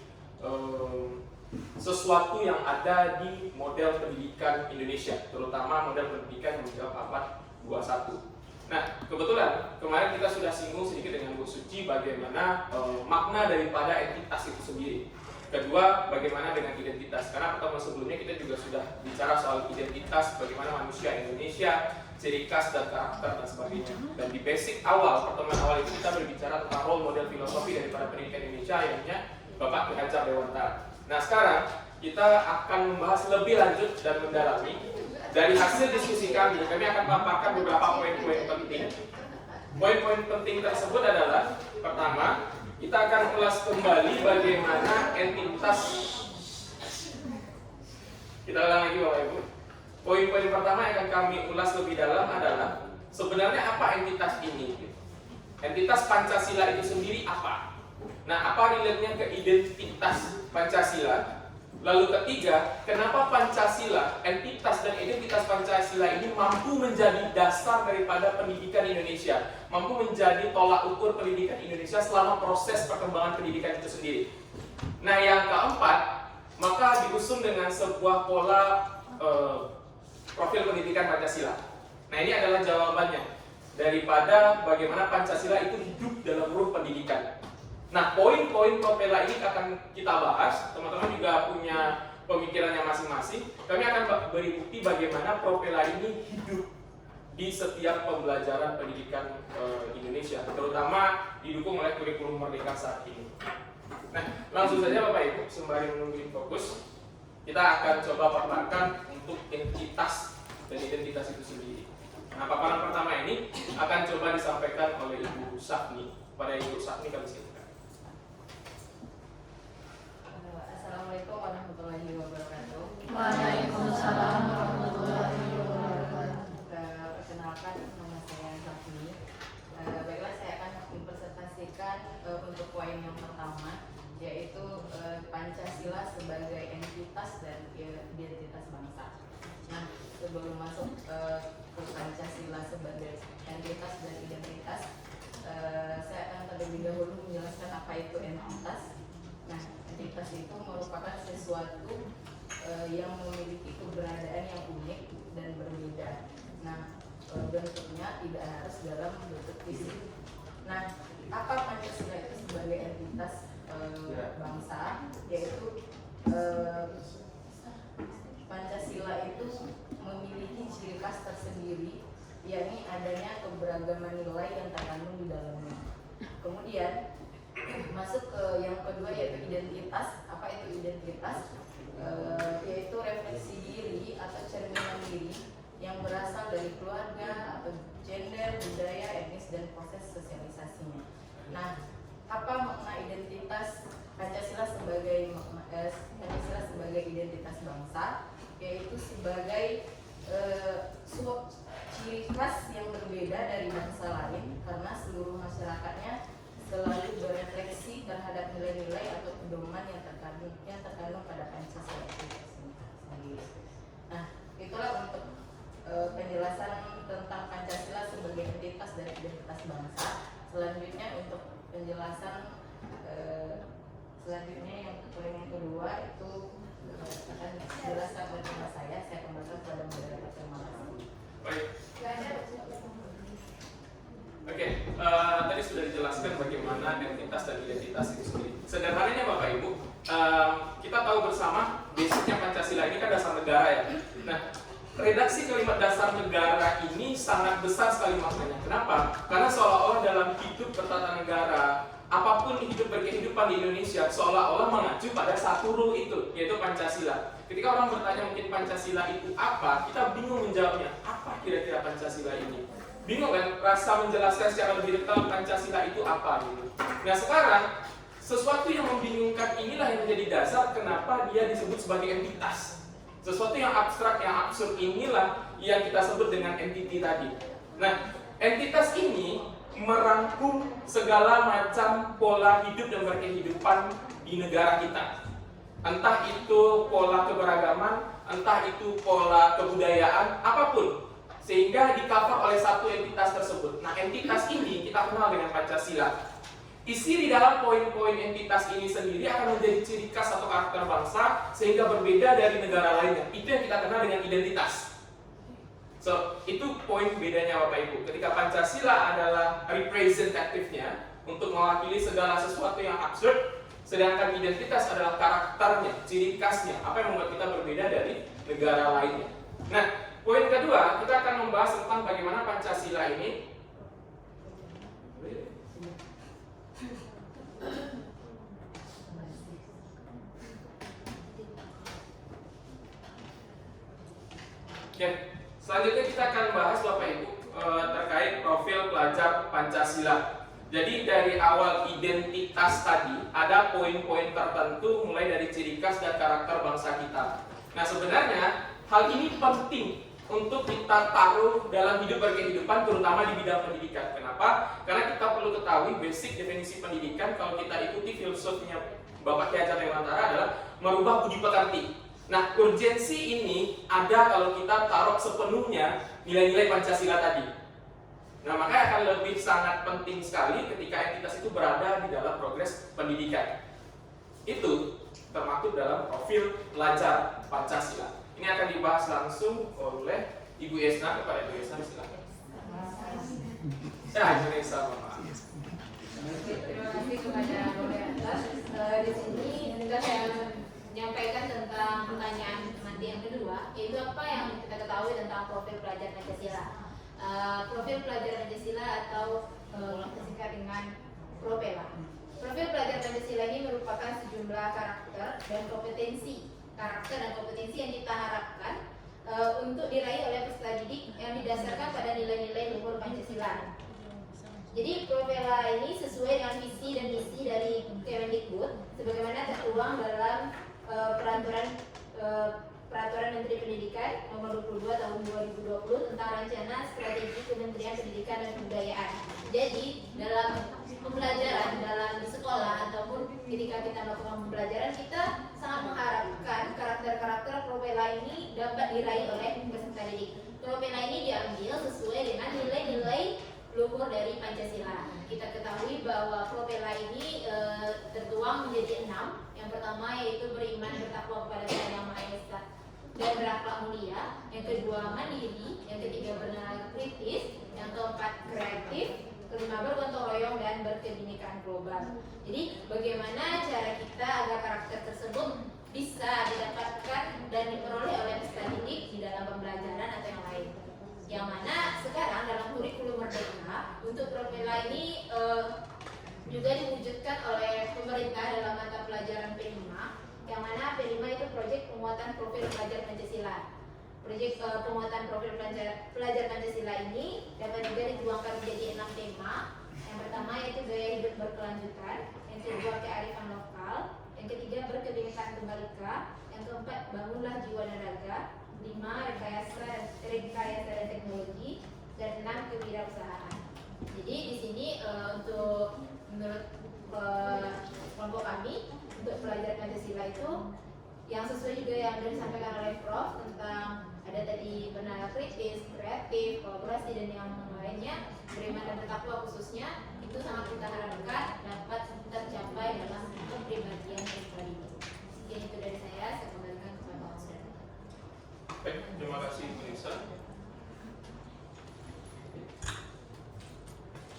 sesuatu yang ada di model pendidikan Indonesia, terutama model pendidikan yang menjawab abad 21. Nah, kebetulan kemarin kita sudah singgung sedikit dengan Bu Suci bagaimana makna daripada entitas itu sendiri. Kedua, bagaimana dengan identitas? Karena pertemuan sebelumnya kita juga sudah bicara soal identitas, bagaimana manusia Indonesia, ciri khas dan karakter dan sebagainya. Dan di basic awal, pertemuan awal itu kita berbicara tentang role model filosofi daripada pendidikan Indonesia, yaitu Bapak Ki Hajar Dewantara. Nah, sekarang kita akan membahas lebih lanjut dan mendalami. Dari hasil diskusi kami akan paparkan beberapa poin-poin penting. Poin-poin penting tersebut adalah, pertama, kita akan ulas kembali bagaimana entitas. Kita ulang lagi Bapak Ibu. Poin-poin pertama yang akan kami ulas lebih dalam adalah sebenarnya apa entitas ini? Entitas Pancasila itu sendiri apa? Nah, apa relate-nya ke identitas Pancasila? Lalu ketiga, kenapa Pancasila, entitas dan identitas Pancasila ini mampu menjadi dasar daripada pendidikan Indonesia, mampu menjadi tolak ukur pendidikan Indonesia selama proses perkembangan pendidikan itu sendiri. Nah, yang keempat, maka diusung dengan sebuah pola profil pendidikan Pancasila. Nah, ini adalah jawabannya daripada bagaimana Pancasila itu hidup dalam ruh pendidikan. Nah, poin-poin propela ini akan kita bahas. Teman-teman juga punya pemikirannya masing-masing. Kami akan beri bukti bagaimana propela ini hidup di setiap pembelajaran pendidikan Indonesia, terutama didukung oleh kurikulum Merdeka saat ini. Nah, langsung saja Bapak Ibu, sembari menunggu fokus, kita akan coba paparkan untuk entitas dan identitas itu sendiri. Nah, paparan pertama ini akan coba disampaikan oleh Ibu Safni. Pada Ibu Safni kami silakan.
Assalamualaikum warahmatullahi wabarakatuh.
Waalaikumsalam warahmatullahi wabarakatuh.
Perkenalkan, nama saya Safni. Baiklah, saya akan mempresentasikan untuk poin yang pertama, yaitu Pancasila sebagai entitas dan identitas bangsa. Nah, sebelum masuk ke Pancasila sebagai entitas dan identitas, saya akan terlebih dahulu menjelaskan apa itu entitas. Nah, entitas itu merupakan sesuatu yang memiliki keberadaan yang unik dan berbeda. Nah, bentuknya tidak harus dalam bentuk fisik. Nah, apa Pancasila itu sebagai entitas bangsa? Yaitu Pancasila itu memiliki ciri khas tersendiri, yakni adanya keberagaman nilai yang terkandung di dalamnya. Kemudian masuk ke yang kedua, yaitu identitas. Apa itu identitas? Yaitu refleksi diri atau cerminan diri yang berasal dari keluarga atau gender, budaya, etnis, dan proses sosialisasinya. Nah, apa makna identitas Pancasila sebagai Pancasila sebagai identitas bangsa? Yaitu sebagai suatu ciri khas yang berbeda dari bangsa lain karena seluruh masyarakatnya selalu berefleksi terhadap nilai-nilai atau pedoman yang terkandung pada Pancasila itu sendiri. Nah, itulah untuk penjelasan tentang Pancasila sebagai identitas dan identitas bangsa. Selanjutnya untuk penjelasan selanjutnya yang poin yang kedua itu akan dijelaskan oleh teman saya kembalikan kepada moderator. Terima kasih.
Baik. Oke, tadi sudah dijelaskan bagaimana identitas dan identitas itu sendiri. Sederhananya Bapak Ibu, kita tahu bersama basicnya Pancasila ini kan dasar negara ya. Nah, redaksi kalimat dasar negara ini sangat besar sekali maknanya. Kenapa? Karena seolah-olah dalam hidup bertatanegara, apapun hidup berkehidupan di Indonesia seolah-olah mengacu pada satu rule itu, yaitu Pancasila. Ketika orang bertanya mungkin Pancasila itu apa, kita bingung menjawabnya. Apa kira-kira Pancasila ini? Bingung kan? Rasa menjelaskan secara lebih detail Pancasila itu apa gitu. Nah sekarang, sesuatu yang membingungkan inilah yang menjadi dasar kenapa dia disebut sebagai entitas. Sesuatu yang abstrak, yang absurd inilah yang kita sebut dengan entity tadi. Nah, entitas ini merangkum segala macam pola hidup dan berkehidupan di negara kita. Entah itu pola keberagaman, entah itu pola kebudayaan, apapun. Sehingga di-cover oleh satu entitas tersebut. Nah, entitas ini kita kenal dengan Pancasila. Isi di dalam poin-poin entitas ini sendiri akan menjadi ciri khas atau karakter bangsa sehingga berbeda dari negara lainnya. Itu yang kita kenal dengan identitas. So, itu poin bedanya Bapak Ibu. Ketika Pancasila adalah representatifnya untuk mewakili segala sesuatu yang absurd, sedangkan identitas adalah karakternya, ciri khasnya, apa yang membuat kita berbeda dari negara lainnya. Nah, poin kedua, kita akan membahas tentang bagaimana Pancasila ini selanjutnya kita akan bahas Bapak Ibu terkait profil pelajar Pancasila. Jadi dari awal identitas tadi ada poin-poin tertentu mulai dari ciri khas dan karakter bangsa kita. Nah sebenarnya hal ini penting untuk kita taruh dalam hidup berkehidupan terutama di bidang pendidikan. Kenapa? Karena kita perlu ketahui basic definisi pendidikan kalau kita ikuti filosofinya Bapak Ki Hajar Dewantara adalah merubah budi pekerti. Nah, urgensi ini ada kalau kita taruh sepenuhnya nilai-nilai Pancasila tadi. Nah, makanya akan lebih sangat penting sekali ketika entitas itu berada di dalam progres pendidikan. Itu termaktub dalam profil pelajar Pancasila. Ini akan dibahas langsung oleh Ibu Esna. Kepada Ibu Esna, silakan. Ya, Ibu Esna, Bapak.
Terima kasih kepada moderator. Di sini juga saya menyampaikan tentang pertanyaan nanti yang kedua, yaitu apa yang kita ketahui tentang profil pelajar Pancasila. Profil pelajar Pancasila atau kita singkat dengan Propela. Profil pelajar Pancasila ini merupakan sejumlah karakter dan kompetensi yang kita harapkan untuk diraih oleh peserta didik yang didasarkan pada nilai-nilai luhur Pancasila. Jadi Propela ini sesuai dengan visi dan misi dari Kemendikbud sebagaimana tertuang dalam Peraturan Menteri Pendidikan Nomor 22 Tahun 2020 tentang Rencana Strategi Kementerian Pendidikan dan Kebudayaan. Jadi dalam pembelajaran dalam sekolah ataupun ketika kita melakukan pembelajaran, kita sangat mengharapkan karakter-karakter Propela ini dapat diraih oleh peserta didik. Propela ini diambil sesuai dengan nilai-nilai luhur dari Pancasila. Kita ketahui bahwa Propela ini tertuang menjadi 6. Yang pertama yaitu beriman bertakwa kepada Tuhan Yang Maha Esa dan berakhlak mulia. Yang kedua mandiri. Yang ketiga bernalar kritis. Yang keempat kreatif. Kelima bergotong royong dan berkebinekaan global. Jadi bagaimana cara kita agar karakter tersebut bisa didapatkan dan diperoleh oleh peserta didik di dalam pembelajaran atau yang lain. Yang mana sekarang dalam kurikulum Merdeka untuk Propela ini juga diwujudkan oleh pemerintah dalam mata pelajaran P5, yang mana P5 itu proyek penguatan profil pelajar Pancasila. Proyek penguatan profil pelajar Pancasila ini dapat juga dituangkan menjadi 6 tema. Yang pertama yaitu gaya hidup berkelanjutan, yang kedua kearifan lokal, yang ketiga berkebinekaan tunggal ika, yang keempat bangunlah jiwa dan raga, 5 rekayasa dan teknologi, dan 6 kewirausahaan. Jadi di sini untuk menurut kelompok kami untuk pelajar Pancasila itu yang sesuai juga yang sudah disampaikan oleh Prof tentang ada tadi benar kritis, kreatif, kolaborasi dan yang lainnya, beriman dan bertakwa khususnya itu sangat kita harapkan dapat tercapai dalam kepribadian pribadi. Mungkin itu dari saya kembalikan kepada Pak Ustaz.
Baik, terima kasih Bu Nisa.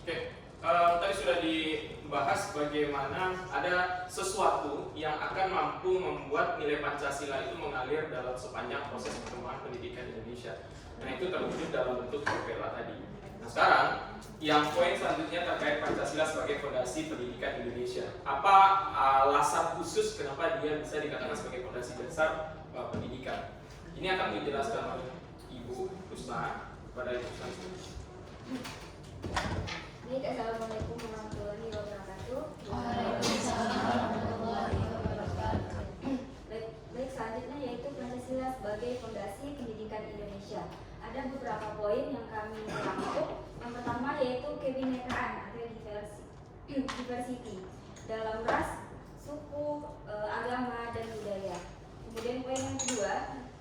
Oke, tadi sudah dibahas bagaimana ada sesuatu yang akan mampu membuat nilai Pancasila itu mengalir dalam sepanjang proses perkembangan pendidikan Indonesia. Nah, itu terwujud dalam bentuk novela tadi. Nah, sekarang yang poin selanjutnya terkait Pancasila sebagai fondasi pendidikan Indonesia. Apa alasan khusus kenapa dia bisa dikatakan sebagai fondasi dasar pendidikan? Ini akan dijelaskan oleh Ibu Husna pada Ibu Santi.
Baik, assalamualaikum warahmatullahi wabarakatuh. Baik, selanjutnya yaitu Pancasila sebagai fondasi pendidikan Indonesia. Ada beberapa poin yang kami rangkum. Yang pertama yaitu kebinekaan atau diversity dalam ras, suku, agama, dan budaya. Kemudian poin yang kedua,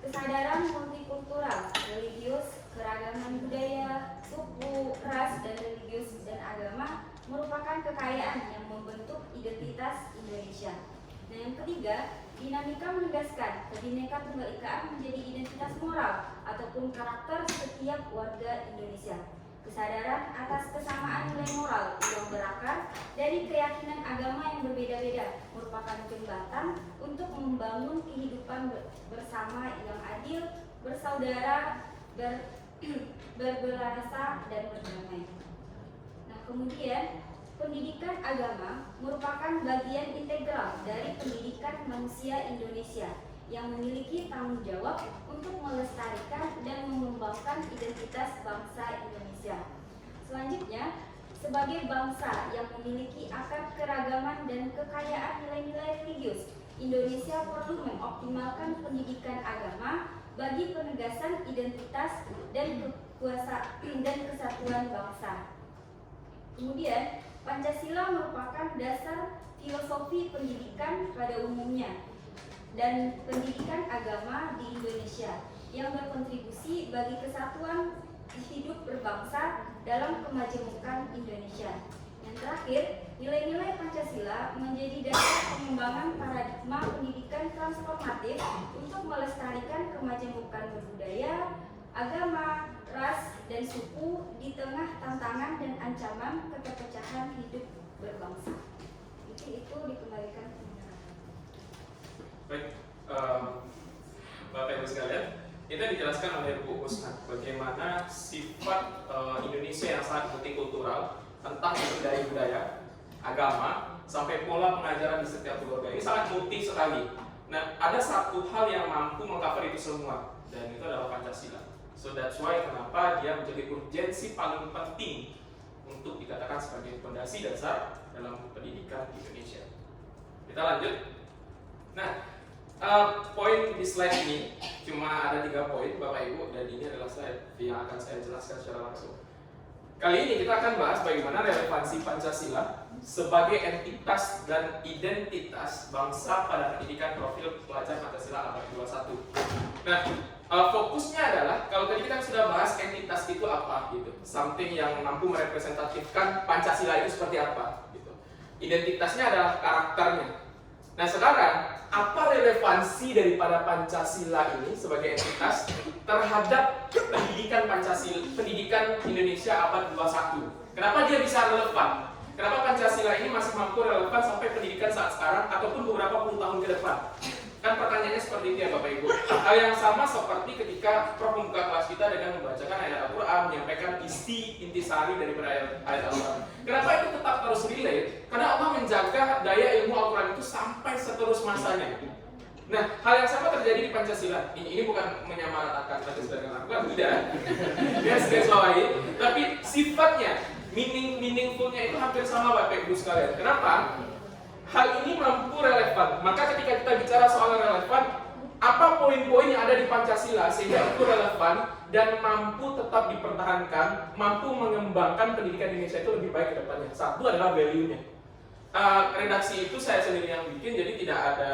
kesadaran multikultural, religius, keragaman budaya, suku, ras, dan religius dan agama merupakan kekayaan yang membentuk identitas Indonesia. Nah, yang ketiga, dinamika menegaskan Bhinneka Tunggal Ika menjadi identitas moral ataupun karakter setiap warga Indonesia. Kesadaran atas kesamaan nilai moral yang berakar dari keyakinan agama yang berbeda-beda merupakan jembatan untuk membangun kehidupan bersama yang adil, bersaudara, berbelarasa, dan berdamai. Nah, kemudian pendidikan agama merupakan bagian integral dari pendidikan manusia Indonesia yang memiliki tanggung jawab untuk melestarikan dan mengembangkan identitas bangsa Indonesia. Selanjutnya, sebagai bangsa yang memiliki akar keragaman dan kekayaan nilai-nilai religius, Indonesia perlu mengoptimalkan pendidikan agama bagi penegasan identitas dan kesatuan bangsa. Kemudian, Pancasila merupakan dasar filosofi pendidikan pada umumnya dan pendidikan agama di Indonesia yang berkontribusi bagi kesatuan hidup berbangsa dalam kemajemukan Indonesia. Yang terakhir, nilai-nilai Pancasila menjadi dasar pengembangan paradigma pendidikan transformatif untuk melestarikan kemajemukan berbudaya, agama, ras, dan suku di tengah tantangan dan ancaman keterpecahan hidup berbangsa. Itu dikembalikan.
Baik, Bapak Ibu sekalian, itu dijelaskan oleh Bu Husna bagaimana sifat Indonesia yang sangat multikultural, entah dari budaya, agama, sampai pola pengajaran di setiap keluarga ini sangat multi sekali. Nah, ada satu hal yang mampu mengcover itu semua, dan itu adalah Pancasila. So that's why kenapa dia menjadi urgensi paling penting untuk dikatakan sebagai fondasi dasar dalam pendidikan di Indonesia. Kita lanjut. Nah, poin di slide ini cuma ada 3 poin Bapak Ibu, dan ini adalah slide yang akan saya jelaskan secara langsung. Kali ini kita akan bahas bagaimana relevansi Pancasila sebagai entitas dan identitas bangsa pada pendidikan profil pelajar Pancasila abad 21. Nah, fokusnya adalah kalau tadi kita sudah bahas entitas itu apa gitu, something yang mampu merepresentatifkan Pancasila itu seperti apa gitu. Identitasnya adalah karakternya. Nah, sekarang apa relevansi daripada Pancasila ini sebagai entitas terhadap pendidikan Pancasila, pendidikan Indonesia abad 21? Kenapa dia bisa relevan? Kenapa Pancasila ini masih mampu relevan sampai pendidikan saat sekarang ataupun beberapa puluh tahun ke depan? Kan pertanyaannya seperti itu ya Bapak Ibu. Hal yang sama seperti ketika Prof membuka kelas kita dengan membacakan ayat Al-Quran, menyampaikan intisari daripada ayat Al-Quran. Kenapa itu tetap terus relate? Karena Allah menjaga daya ilmu Al-Quran itu sampai seterus masanya. Nah, hal yang sama terjadi di Pancasila. Ini bukan menyamaratakan Pancasila dengan Al-Quran, tidak. Garis bawahi. Tapi sifatnya, meaningfulnya itu hampir sama Bapak Ibu sekalian. Kenapa? Hal ini mampu relevan. Maka ketika kita bicara soal relevan, apa poin-poin yang ada di Pancasila sehingga itu relevan dan mampu tetap dipertahankan, mampu mengembangkan pendidikan Indonesia itu lebih baik ke depannya. Satu adalah value-nya. Redaksi itu saya sendiri yang bikin, jadi tidak ada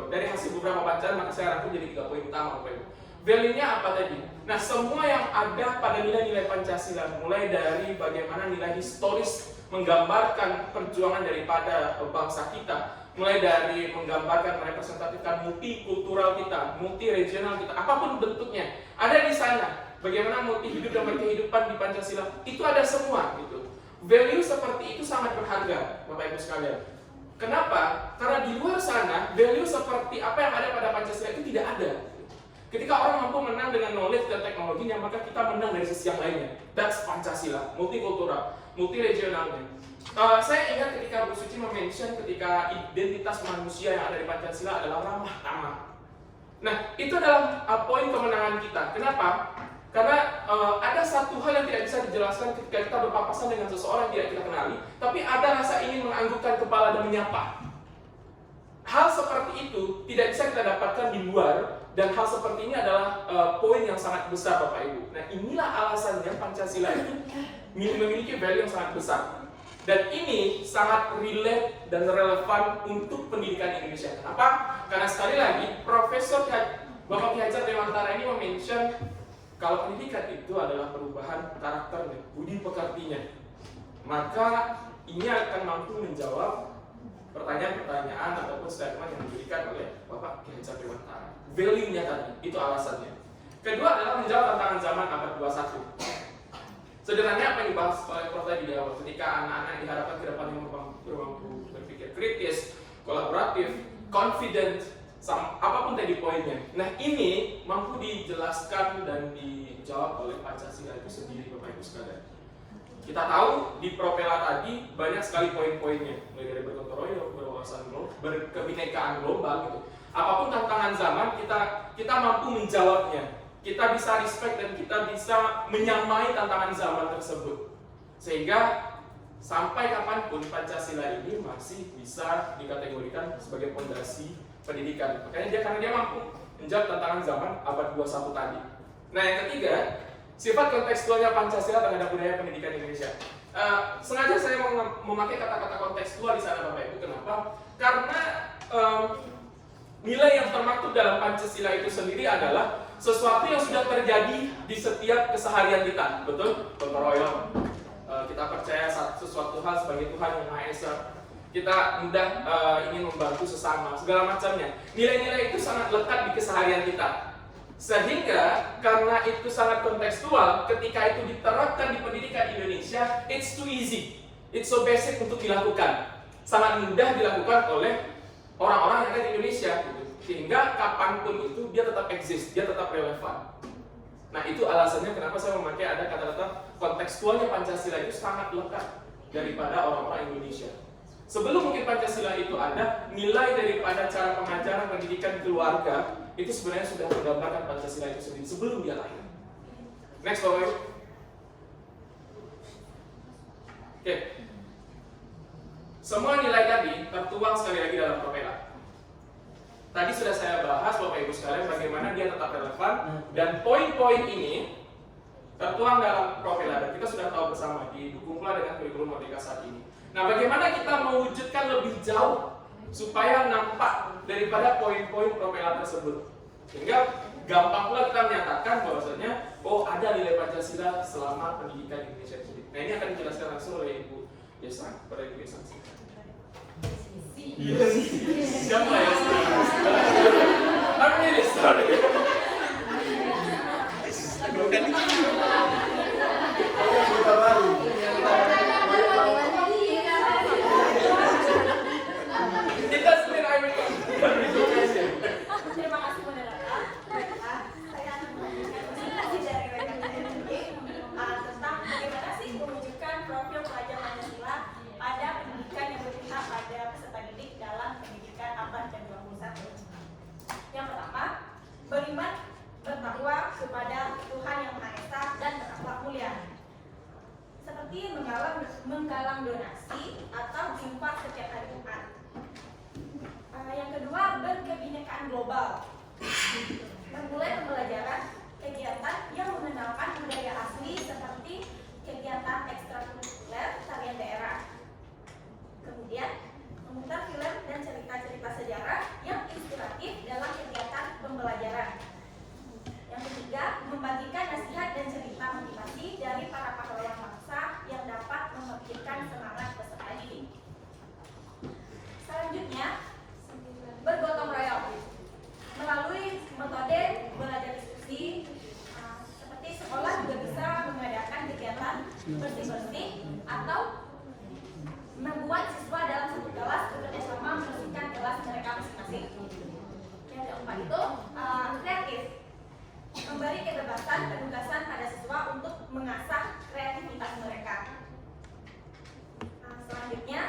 dari hasil beberapa bacaan, maka saya rangkum jadi 3 poin utama Bapak Ibu. Value-nya apa tadi? Nah, semua yang ada pada nilai-nilai Pancasila, mulai dari bagaimana nilai historis menggambarkan perjuangan daripada bangsa kita, mulai dari menggambarkan representatifkan multikultural kita, multiregional kita, apapun bentuknya, ada di sana. Bagaimana multi hidup dan berkehidupan di Pancasila, itu ada semua gitu. Value seperti itu sangat berharga, Bapak Ibu sekalian. Kenapa? Karena di luar sana, value seperti apa yang ada pada Pancasila itu tidak ada. Ketika orang mampu menang dengan knowledge dan teknologinya, maka kita menang dari sisi yang lainnya. That's Pancasila, multikultural, multiregionalnya. Saya ingat ketika Bu Suci mention ketika identitas manusia yang ada di Pancasila adalah ramah tamah. Nah, itu adalah poin kemenangan kita. Kenapa? Karena ada satu hal yang tidak bisa dijelaskan ketika kita berpapasan dengan seseorang yang tidak kita kenali, tapi ada rasa ingin menganggukkan kepala dan menyapa. Hal seperti itu tidak bisa kita dapatkan di luar, dan hal seperti ini adalah poin yang sangat besar Bapak Ibu. Nah, inilah alasannya Pancasila itu memiliki value yang sangat besar. Dan ini sangat relate dan relevan untuk pendidikan Indonesia. Kenapa? Karena sekali lagi, Profesor Bapak Ki Hajar Dewantara ini mention kalau pendidikan itu adalah perubahan karakter budi pekertinya, maka ini akan mampu menjawab pertanyaan-pertanyaan ataupun statement yang diberikan oleh Bapak Ki Hajar Dewantara. Value-nya tadi, itu alasannya. Kedua adalah menjawab tantangan zaman abad 21. Sederhananya apa yang dibahas oleh Prof tadi di awal, ketika anak-anak diharapkan ke depannya mampu berpikir kritis, kolaboratif, confident, apapun tadi poinnya. Nah, ini mampu dijelaskan dan dijawab oleh Pancasila itu sendiri Bapak Ibu sekalian. Kita tahu di Propela tadi banyak sekali poin-poinnya, mulai dari bergotong royong, berwawasan global, berkebinekaan global gitu. Apapun tantangan zaman, kita mampu menjawabnya. Kita bisa respect dan kita bisa menyamai tantangan zaman tersebut. Sehingga sampai kapanpun Pancasila ini masih bisa dikategorikan sebagai fondasi pendidikan. Makanya karena dia mampu menjawab tantangan zaman abad 21 tadi. Nah, yang ketiga, sifat kontekstualnya Pancasila terhadap budaya pendidikan Indonesia. Sengaja saya memakai kata-kata kontekstual di sana Bapak Ibu. Kenapa? Karena nilai yang termaktub dalam Pancasila itu sendiri adalah sesuatu yang sudah terjadi di setiap keseharian kita, betul? Gotong royong, kita percaya sesuatu hal sebagai Tuhan yang Maha Esa, kita mudah ingin membantu sesama, segala macamnya. Nilai-nilai itu sangat lekat di keseharian kita. Sehingga karena itu sangat kontekstual, ketika itu diterapkan di pendidikan Indonesia, it's too easy, it's so basic untuk dilakukan, sangat mudah dilakukan oleh orang-orang yang ada di Indonesia, gitu. Sehingga kapanpun itu dia tetap eksis, dia tetap relevan. Nah, itu alasannya kenapa saya memakai ada kata-kata kontekstualnya Pancasila itu sangat lekat daripada orang-orang Indonesia. Sebelum mungkin Pancasila itu ada, nilai daripada cara pengajaran pendidikan di keluarga itu sebenarnya sudah menggambarkan Pancasila itu sendiri sebelum dia lahir. Next, Bapak Ibu. Oke. Semua nilai tadi tertuang sekali lagi dalam Propela. Tadi sudah saya bahas Bapak Ibu sekalian bagaimana dia tetap relevan, dan poin-poin ini tertuang dalam Propela dan kita sudah tahu bersama didukung pula dengan kurikulum Merdeka saat ini. Nah, bagaimana kita mewujudkan lebih jauh supaya nampak daripada poin-poin Propela tersebut, sehingga gampang pula kita menyatakan bahwasanya ada nilai Pancasila selama pendidikan Indonesia sendiri. Nah, ini akan dijelaskan langsung oleh Ibu Yesa, pada Ibu Yesa. Yes. Siapa ya? I'm really sorry. It doesn't mean I'm
Terima kasih moderator. Saya akan memberikan presentasi dari rekan tentang bagaimana sih mewujudkan profil pelajar Pancasila pada pendidikan yang berpihak pada peserta didik dalam pendidikan abad ke-21. global. Memulai pembelajaran kegiatan yang mengenalkan budaya asli seperti kegiatan ekstrakurikuler tarian daerah. Kemudian, memutar film dan cerita-cerita sejarah yang inspiratif dalam kegiatan pembelajaran. Yang ketiga, membagikan nasihat dan cerita motivasi dari para pahlawan bangsa yang dapat membangkitkan semangat peserta didik. Selanjutnya, bergotong royong melalui metode belajar diskusi. Seperti sekolah juga bisa mengadakan kegiatan bersih-bersih atau membuat siswa dalam satu kelas bekerjasama membersihkan kelas mereka masing-masing. Yang keempat itu kreatif, memberi kebebasan penugasan pada siswa untuk mengasah kreativitas mereka. Selanjutnya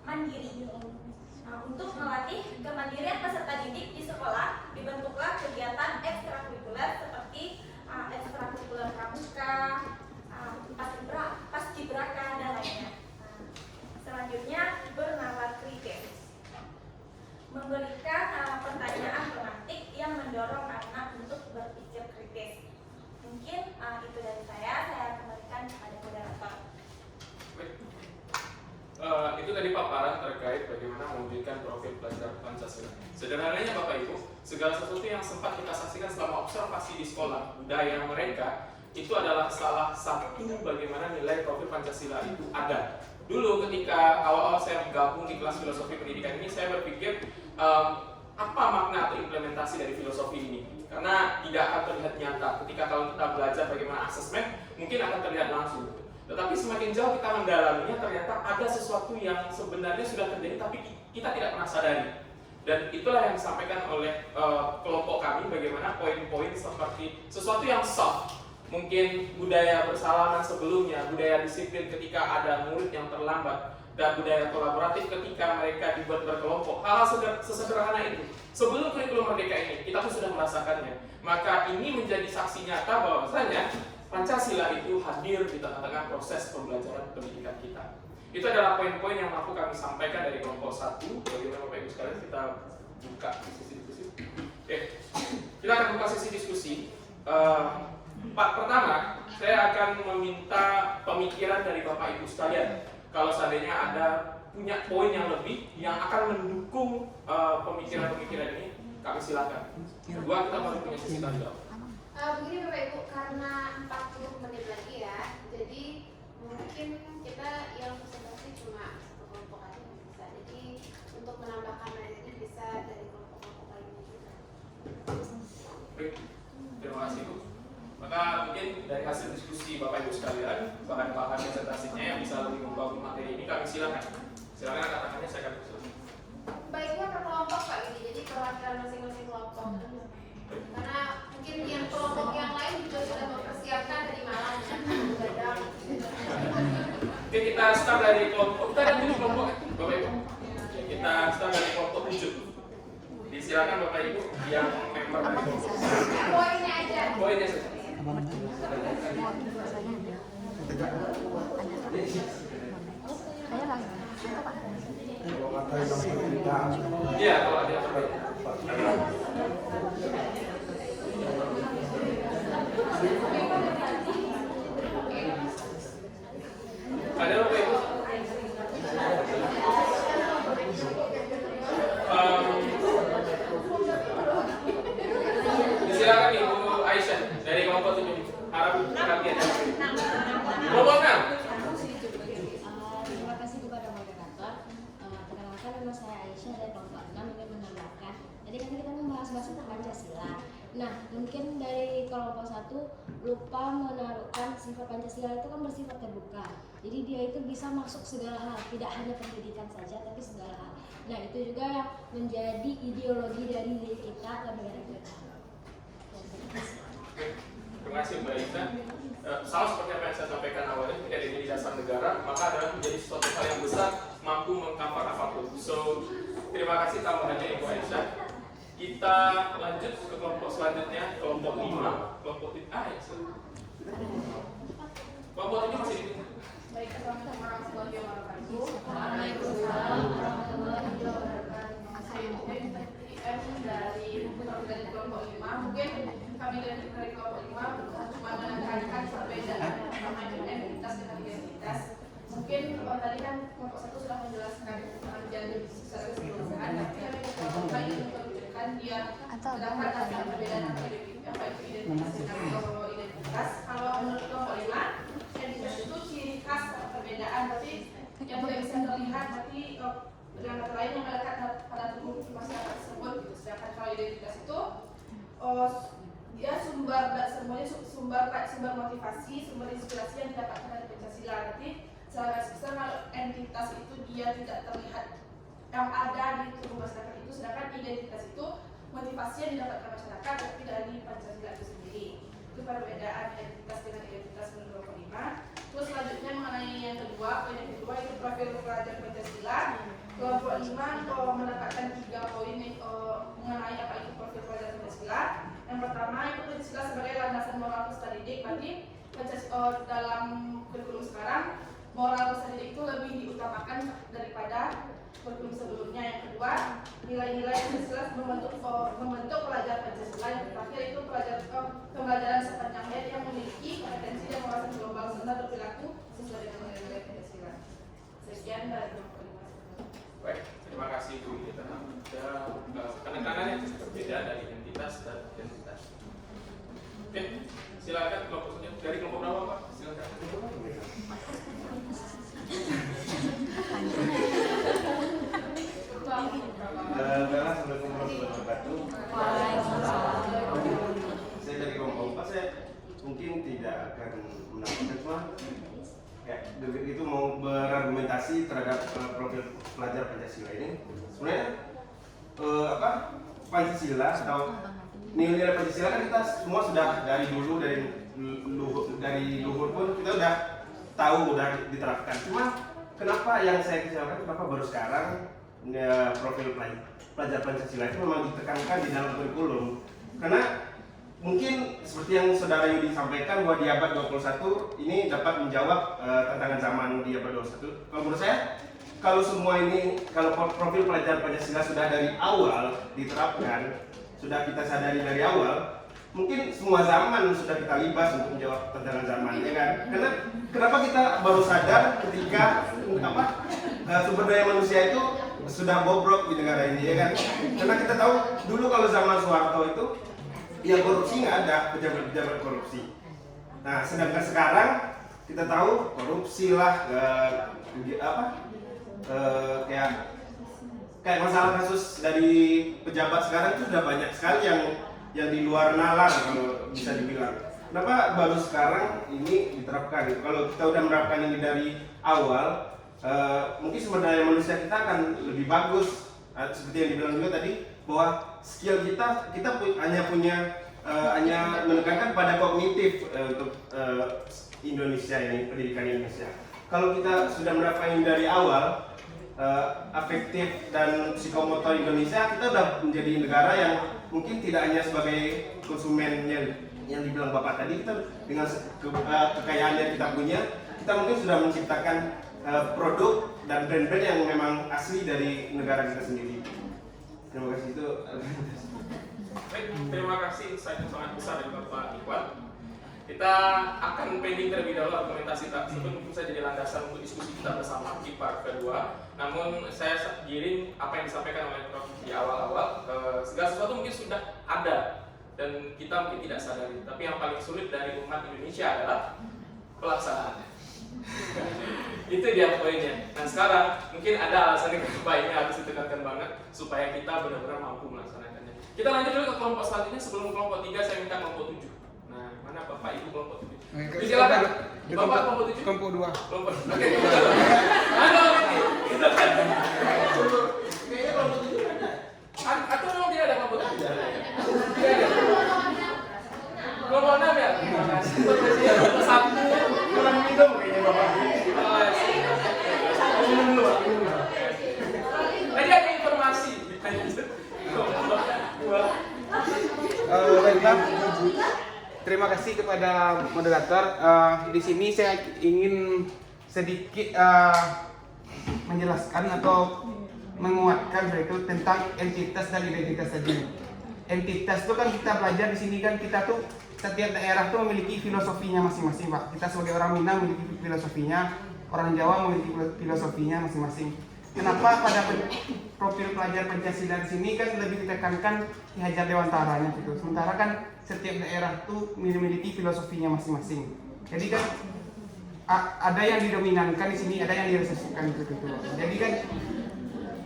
mandiri. Untuk melatih kemandirian peserta didik di sekolah, dibentuklah kegiatan ekstrakurikuler seperti ekstrakurikuler pramuka, paskibraka, dan lainnya. Selanjutnya, bernalar kritis, memberikan pertanyaan pemantik yang mendorong anak untuk berpikir kritis. Mungkin itu dari saya kembalikan kepada moderator.
Itu tadi paparan terkait bagaimana mewujudkan profil pelajar Pancasila. Sederhananya Bapak Ibu, segala sesuatu yang sempat kita saksikan selama observasi di sekolah, budaya mereka, itu adalah salah satu bagaimana nilai profil Pancasila itu ada. Dulu ketika awal-awal saya gabung di kelas filosofi pendidikan ini, saya berpikir apa makna atau implementasi dari filosofi ini. Karena tidak akan terlihat nyata. Ketika kalau kita belajar bagaimana asesmen, mungkin akan terlihat langsung. Tetapi semakin jauh kita mendalaminya, ternyata ada sesuatu yang sebenarnya sudah terjadi tapi kita tidak pernah sadari. Dan itulah yang disampaikan oleh kelompok kami, bagaimana poin-poin seperti sesuatu yang soft, mungkin budaya bersalaman sebelumnya, budaya disiplin ketika ada murid yang terlambat, dan budaya kolaboratif ketika mereka dibuat berkelompok. Hal-hal sesederhana itu sebelum kurikulum Merdeka ini kita pun sudah merasakannya. Maka ini menjadi saksi nyata bahwasanya Pancasila itu hadir di tengah-tengah proses pembelajaran pendidikan kita. Itu adalah poin-poin yang mampu kami sampaikan dari kelompok 1. Bagaimana Bapak Ibu sekalian, kita buka sesi diskusi. Oke, kita akan buka sesi diskusi. Pertama, saya akan meminta pemikiran dari Bapak Ibu sekalian. Kalau seandainya ada punya poin yang lebih yang akan mendukung pemikiran-pemikiran ini, kami silakan. Kedua, kita baru punya sesi tanya jawab.
Begini Bapak Ibu, karena 40 menit lagi ya, jadi mungkin kita yang presentasi cuma satu kelompok aja bisa. Jadi untuk menambahkan materi bisa dari kelompok-kelompok lainnya juga.
Baik, terima kasih Bu. Maka mungkin dari hasil diskusi Bapak Ibu sekalian, bahan-bahan presentasinya yang bisa lebih membangun materi ini, kami silakan. Silakan katakannya, saya akan usul.
Baiknya per kelompok Pak ini, jadi perwakilan masing-masing kelompok. Karena mungkin yang kelompok yang lain juga sudah mempersiapkan dari malam.
Oke, kita start dari kelompok. Kita ada 7 kelompok ya, Bapak Ibu. Kita start dari kelompok 7. Disilakan Bapak Ibu yang member dari kelompok.
Poinnya aja.
Poinnya saja. Iya, kalau ada yang berbeda. Ada Bapak Ibu? Disilakan Ibu Aisyah dari kelompok 7. Harap perhatian. Kelompok 6.
Terima kasih kepada moderator. Perkenalkan, nama saya Aisyah dari kelompok 6 ingin menambahkan. Jadi kan kita membahas tentang Pancasila. Nah, mungkin dari kelompok 1 lupa menaruhkan sifat Pancasila itu kan bersifat terbuka. Jadi dia itu bisa masuk segala hal, tidak hanya pendidikan saja, tapi segala hal. Nah, itu juga yang menjadi ideologi dari diri kita atau negara kita.
Terima kasih Mbak Ita. Sama seperti apa yang saya sampaikan awalnya, ketika dia jadi dasar negara, maka adalah menjadi suatu hal yang besar, mampu mengcover apapun. So, terima kasih tambahannya Ibu Aisyah. Kita lanjut ke kelompok selanjutnya, kelompok 5. Kelompok kelompok ini masih di
Baik, assalamualaikum warahmatullahi wabarakatuh.
Waalaikumsalam warahmatullahi wabarakatuh.
kan dari kelompok 5, mungkin kami dari kelompok 5 cuma menekankan perbedaan yang pertama itu entitas dengan identitas. Mungkin tadi kan kelompok 1 sudah menjelaskan pengertian secara keseluruhan, tapi kami kelompok 5 ingin menunjukkan dia terdapat ada perbedaan apa itu identitas dengan identitas. Kalau menurut kelompok 5, entitas itu ciri khas perbedaan, berarti yang tidak bisa terlihat, berarti dengan kata lain yang melekat pada tubuh masyarakat tersebut gitu. Sedangkan kalau identitas itu dia sumber motivasi, sumber inspirasi yang didapatkan dari Pancasila. Berarti secara garis besar kalau entitas itu dia tidak terlihat yang ada di tubuh masyarakat itu, sedangkan identitas itu motivasi yang didapatkan masyarakat tapi dari Pancasila itu sendiri. Itu perbedaan identitas dengan identitas menurut kelompok 5. Terus selanjutnya mengenai yang kedua, poin yang kedua itu profil pelajar Pancasila. Kelompok 5 mendapatkan 3 poin mengenai apa itu profil pelajar Pancasila. Yang pertama itu Pancasila sebagai landasan moral peserta didik. Berarti dalam kurikulum sekarang moral peserta didik itu lebih diutamakan daripada kurikulum sebelumnya. Yang kedua, nilai-nilai Pancasila membentuk pelajar Pancasila. Yang terakhir itu pembelajaran sepanjang hayat yang memiliki kompetensi dan wawasan global serta berperilaku sesuai dengan nilai-nilai Pancasila. Sekian dari kelompok 5.
Baik, terima kasih Bu. Kita ada penekanan yang berbeda dari identitas dan identitas. Oke, silakan kelompoknya dari kelompok berapa Pak? Silakan.
Assalamualaikum warahmatullahi wabarakatuh. Saya dari kelompok 4, saya mungkin tidak akan menambahkan, cuma itu mau berargumentasi terhadap profil pelajar Pancasila ini. Sebenarnya Pancasila atau nilai-nilai Pancasila kan kita semua sudah dari dulu, dari luhur pun kita udah tahu, udah diterapkan. Cuma kenapa yang saya kecewakan, kenapa baru sekarang profil pelajar Pancasila itu memang ditekankan di dalam kurikulum? Karena mungkin seperti yang Saudara Yudi sampaikan bahwa di abad 21 ini dapat menjawab tantangan zaman di abad 21. Kalau menurut saya, kalau semua ini, kalau profil pelajar Pancasila sudah dari awal diterapkan, sudah kita sadari dari awal, mungkin semua zaman sudah kita libas untuk menjawab tantangan zaman, ya kan? Karena kenapa kita baru sadar ketika sumber daya manusia itu sudah bobrok di negara ini, ya kan? Karena kita tahu dulu kalau zaman Soeharto itu ya korupsi nggak ada, pejabat-pejabat korupsi. Nah, sedangkan sekarang kita tahu korupsi lah, kayak masalah kasus dari pejabat sekarang itu sudah banyak sekali yang di luar nalar kalau bisa dibilang. Kenapa baru sekarang ini diterapkan? Kalau kita udah menerapkan ini dari awal, mungkin sumber daya manusia kita akan lebih bagus. Seperti yang dibilang juga tadi, bahwa skill kita hanya menekankan pada kognitif untuk Indonesia ini, pendidikan Indonesia. Kalau kita sudah menerapkan ini dari awal, afektif dan psikomotor Indonesia, kita sudah menjadi negara yang mungkin tidak hanya sebagai konsumen yang dibilang Bapak tadi, kita dengan kekayaan yang kita punya, kita mungkin sudah menciptakan produk dan brand-brand yang memang asli dari negara kita sendiri. Terima kasih itu.
Baik, terima kasih insight yang sangat besar dari Bapak Iqbal. Kita akan pending terlebih dahulu argumentasi tersebut, mungkin bisa jadi landasan untuk diskusi kita bersama di part kedua. Namun saya giring apa yang disampaikan oleh Prof di awal-awal, segala sesuatu mungkin sudah ada dan kita mungkin tidak sadari. Tapi yang paling sulit dari umat Indonesia adalah pelaksanaannya. Itu dia poinnya. Nah sekarang mungkin ada alasan yang kenapa ini harus ditekankan banget supaya kita benar-benar mampu melaksanakannya. Kita lanjut dulu ke kelompok selanjutnya. Sebelum kelompok 3 saya minta kelompok 7. Nah mana Bapak Ibu kelompok 7? Silakan. Bapak kelompok 7.
Kelompok 2.
Kelompok. Oke. Mana ini? Kita kan. Kayaknya kelompok 7 ada. Atau memang tidak ada kelompok 7? Tidak ada. Kelompok 6 ya? Terima kasih. Kelompok 1 kurang minum kayaknya Bapak. Tadi ada informasi.
Baiklah, terima kasih kepada moderator. Di sini saya ingin sedikit menjelaskan atau menguatkan itu tentang entitas dan identitas tadi. Entitas itu kan kita belajar di sini kan kita tuh setiap daerah tuh memiliki filosofinya masing-masing, Pak. Kita sebagai orang Minang memiliki filosofinya, orang Jawa memiliki filosofinya masing-masing. Kenapa pada profil pelajar Pancasila di sini kan lebih ditekankan Ki Hajar Dewantaranya gitu. Sementara kan setiap daerah tuh memiliki filosofinya masing-masing. Jadi kan ada yang didominankan di sini, ada yang diresesikan gitu. Jadi kan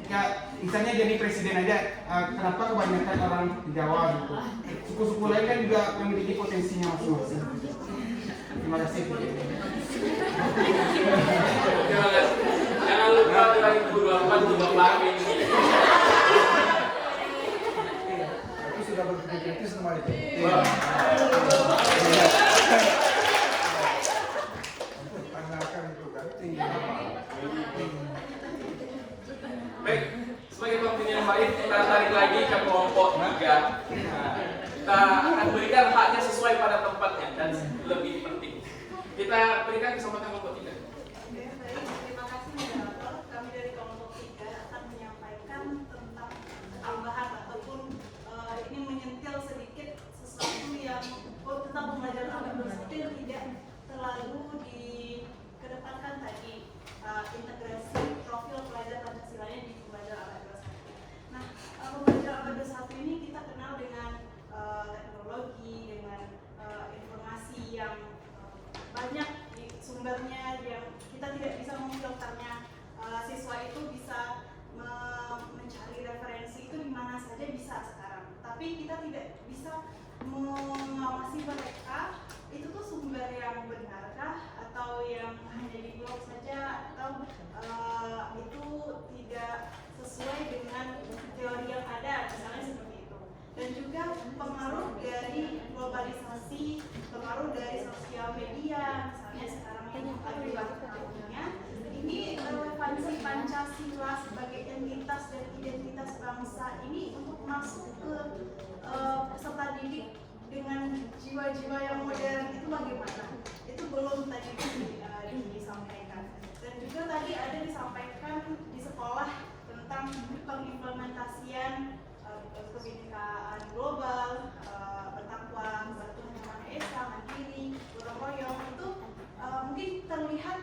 ya misalnya jadi presiden aja, kenapa kebanyakan orang di Jawa gitu. Suku-suku lain kan juga memiliki potensinya masing-masing. Terima kasih.
Jangan lupa 2024 juga lagi.
Aku sudah berpikir kritis sama itu. Tanyakan itu kan.
Baik, sebagai pemimpin yang baik, kita tarik lagi ke kelompok 3. Kita akan berikan haknya sesuai pada tempatnya dan lebih penting. Kita berikan kesempatan kelompok 3.
Terima kasih moderator. Kami dari kelompok 3 akan menyampaikan tentang tambahan ataupun ini menyentil sedikit sesuatu yang tentang pembelajaran abad 21 tidak terlalu dikedepankan tadi, integrasi profil pelajar Pancasilanya di pembelajaran abad 21. Nah, pembelajaran abad 21 ini kita kenal dengan teknologi, dengan informasi yang banyak di sumbernya yang kita tidak bisa memfilternya. Siswa itu bisa mencari referensi itu di mana saja bisa sekarang, tapi kita tidak bisa mengawasi mereka itu tuh sumber yang benarkah atau yang hanya di blog saja atau itu tidak sesuai dengan teori yang ada, misalnya seperti itu. Dan juga pengaruh dari globalisasi, pengaruh dari sosial media, misalnya sekarang yang ada tahunnya, ini relevansi Pancasila sebagai entitas dan identitas bangsa ini untuk masuk ke peserta didik dengan jiwa-jiwa yang modern itu bagaimana? Itu belum tadi disampaikan. Dan juga tadi ada disampaikan di sekolah tentang pengimplementasian kebinekaan global, bertakwa, Tuhan Yang Maha Esa, mandiri, gotong royong itu mungkin terlihat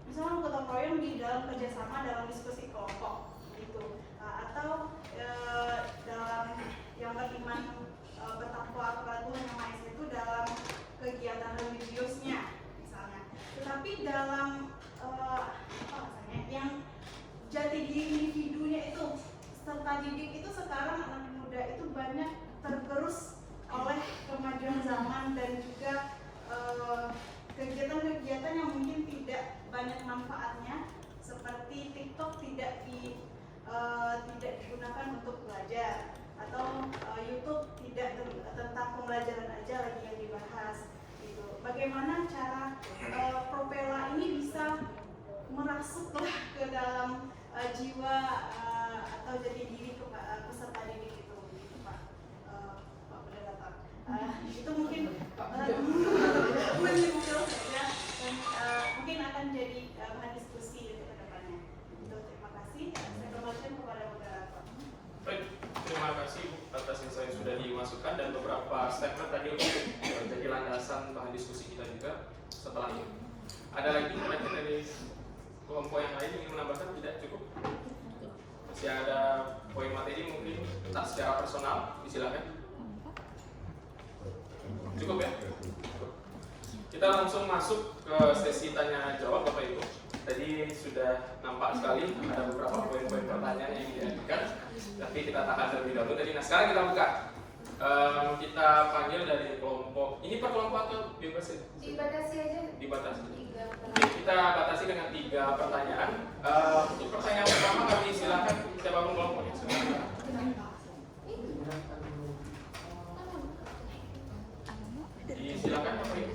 misalnya gotong royong di dalam kerjasama dalam diskusi kelompok gitu, atau dalam yang beriman bertakwa kepada Tuhan Yang Maha Esa itu dalam kegiatan religiusnya misalnya. Tetapi dalam yang jati diri individunya itu serta didik itu sekarang anak muda itu banyak tergerus oleh kemajuan zaman dan juga kegiatan-kegiatan yang mungkin tidak banyak manfaatnya seperti TikTok tidak digunakan untuk belajar atau YouTube tidak tentang pembelajaran aja lagi yang dibahas gitu. Bagaimana cara Propela ini bisa merasuklah ke dalam jiwa atau jati diri peserta didik itu, gitu, Pak Moderator. Itu mungkin menyentuh ya, dan mungkin akan jadi bahan diskusi ke depannya. Terima kasih. Saya kembalikan kepada moderator.
Baik, terima kasih atas insight yang sudah dimasukkan dan beberapa statement tadi untuk jadi landasan bahan diskusi kita juga setelah ini. Ada lagi mungkin dari kelompok yang lain ingin menambahkan? Tidak cukup? Masih ada poin materi mungkin tak secara personal, disilakan. Cukup ya? Kita langsung masuk ke sesi tanya jawab Bapak Ibu. Tadi sudah nampak sekali ada beberapa poin-poin pertanyaan yang diajukan, tapi kita tahan terlebih dahulu tadi. Nah sekarang kita buka. Kita panggil dari kelompok. Ini per kelompok atau bebas ya?
Dibatasi aja.
Dibatasi. Oke, kita batasi dengan 3 pertanyaan. Untuk pertanyaan pertama kami silakan siapapun kelompoknya. Silakan Bapak Ibu.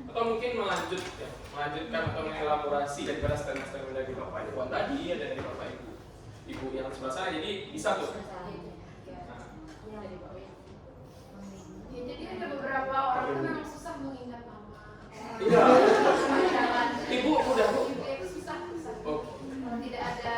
Atau mungkin melanjutkan atau mengelaborasi daripada statement dari Bapak Ibu tadi ada dari Bapak Ibu yang sebelah sana, jadi bisa tuh.
Ya, jadi ada beberapa orang itu memang susah mengingat nama.
Iya. Ibu udah Bu.
Susah.
Oh.
Tidak ada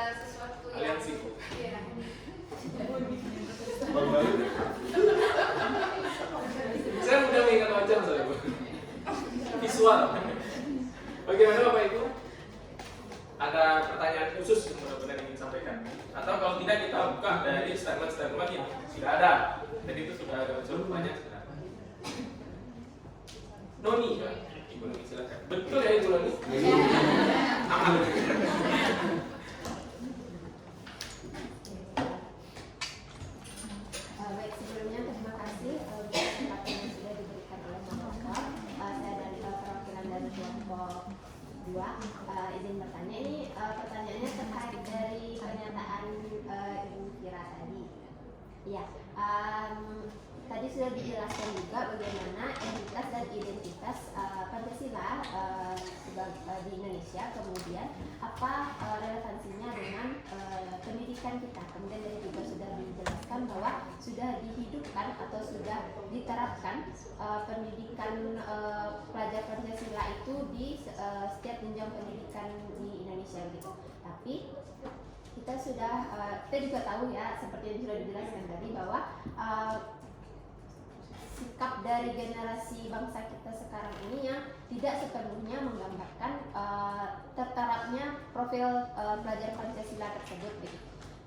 ada pertanyaan khusus yang benar-benar ingin disampaikan? Atau kalau tidak kita buka dari statement-statement yang sudah ada. Jadi itu sudah ada unsur pertanyaan sudah. Noni, ya? Ibu Noni silakan. Betul ya Ibu Noni? Aman.
Baik, sebelumnya terima kasih untuk kesempatan yang sudah diberikan oleh Mas Oscar. Saya dari perwakilan dari kelompok 2 izin bertanya. Ini pertanyaannya terkait dari pernyataan Ibu Kira tadi. Ya, tadi sudah dijelaskan juga bagaimana entitas dan identitas Pancasila di Indonesia, kemudian apa relevansinya dengan pendidikan kita. Kemudian tadi juga sudah dijelaskan bahwa sudah dihidupkan atau sudah diterapkan pendidikan pelajar Pancasila itu di setiap jenjang pendidikan di Indonesia gitu. Tapi kita juga tahu ya, seperti yang sudah dijelaskan tadi, bahwa sikap dari generasi bangsa kita sekarang ini yang tidak sepenuhnya menggambarkan terterapnya profil pelajar Pancasila tersebut gitu.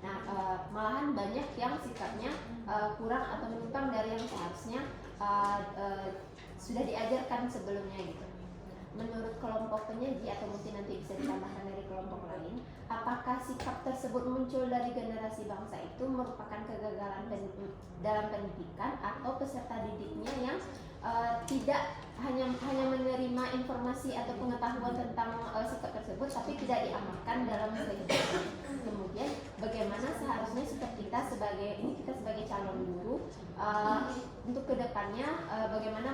Nah, malahan banyak yang sikapnya kurang atau menyimpang dari yang seharusnya sudah diajarkan sebelumnya gitu. Menurut kelompok penyaji, atau mungkin nanti bisa ditambahkan dari kelompok lain, apakah sikap tersebut muncul dari generasi bangsa itu merupakan kegagalan dalam pendidikan, atau peserta didiknya yang tidak hanya menerima informasi atau pengetahuan tentang sikap tersebut tapi tidak diamalkan dalam kehidupan. Kemudian bagaimana seharusnya sikap kita sebagai calon guru untuk kedepannya, bagaimana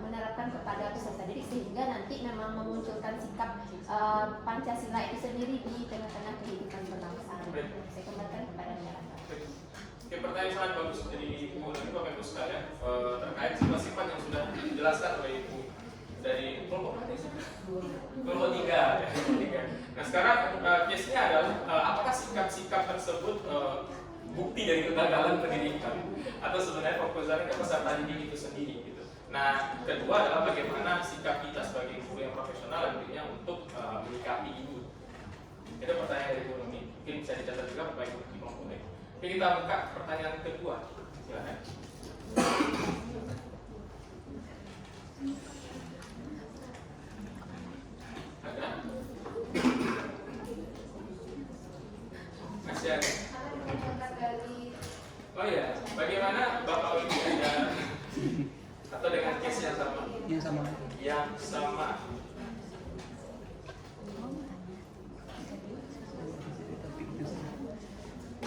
menerapkan kepada peserta didik sehingga nanti memang memunculkan sikap Pancasila itu sendiri di tengah-tengah kehidupan berbangsa. Saya kembalikan kepada masyarakat.
Oke, pertanyaan sangat bagus dari Ibu dan Bapak Ibu sekalian terkait sifat-sifat yang sudah dijelaskan oleh Ibu dari kelompok mana sih? Kelompok 3 ya. Nah sekarang case-nya adalah apakah sikap-sikap tersebut bukti dari kegagalan pendidikan atau sebenarnya fokusnya ke peserta didik itu sendiri gitu. Nah kedua adalah bagaimana sikap kita sebagai guru yang profesional nantinya untuk menyikapi itu. Itu pertanyaan dari Bu Nuni. Mungkin bisa dicatat juga Bapak Ibu di kelompok lain. Oke, kita buka pertanyaan kedua. Silakan. Ada? Masih ada? Oh iya, bagaimana Bapak Ibu ada atau dengan case yang sama? Yang sama.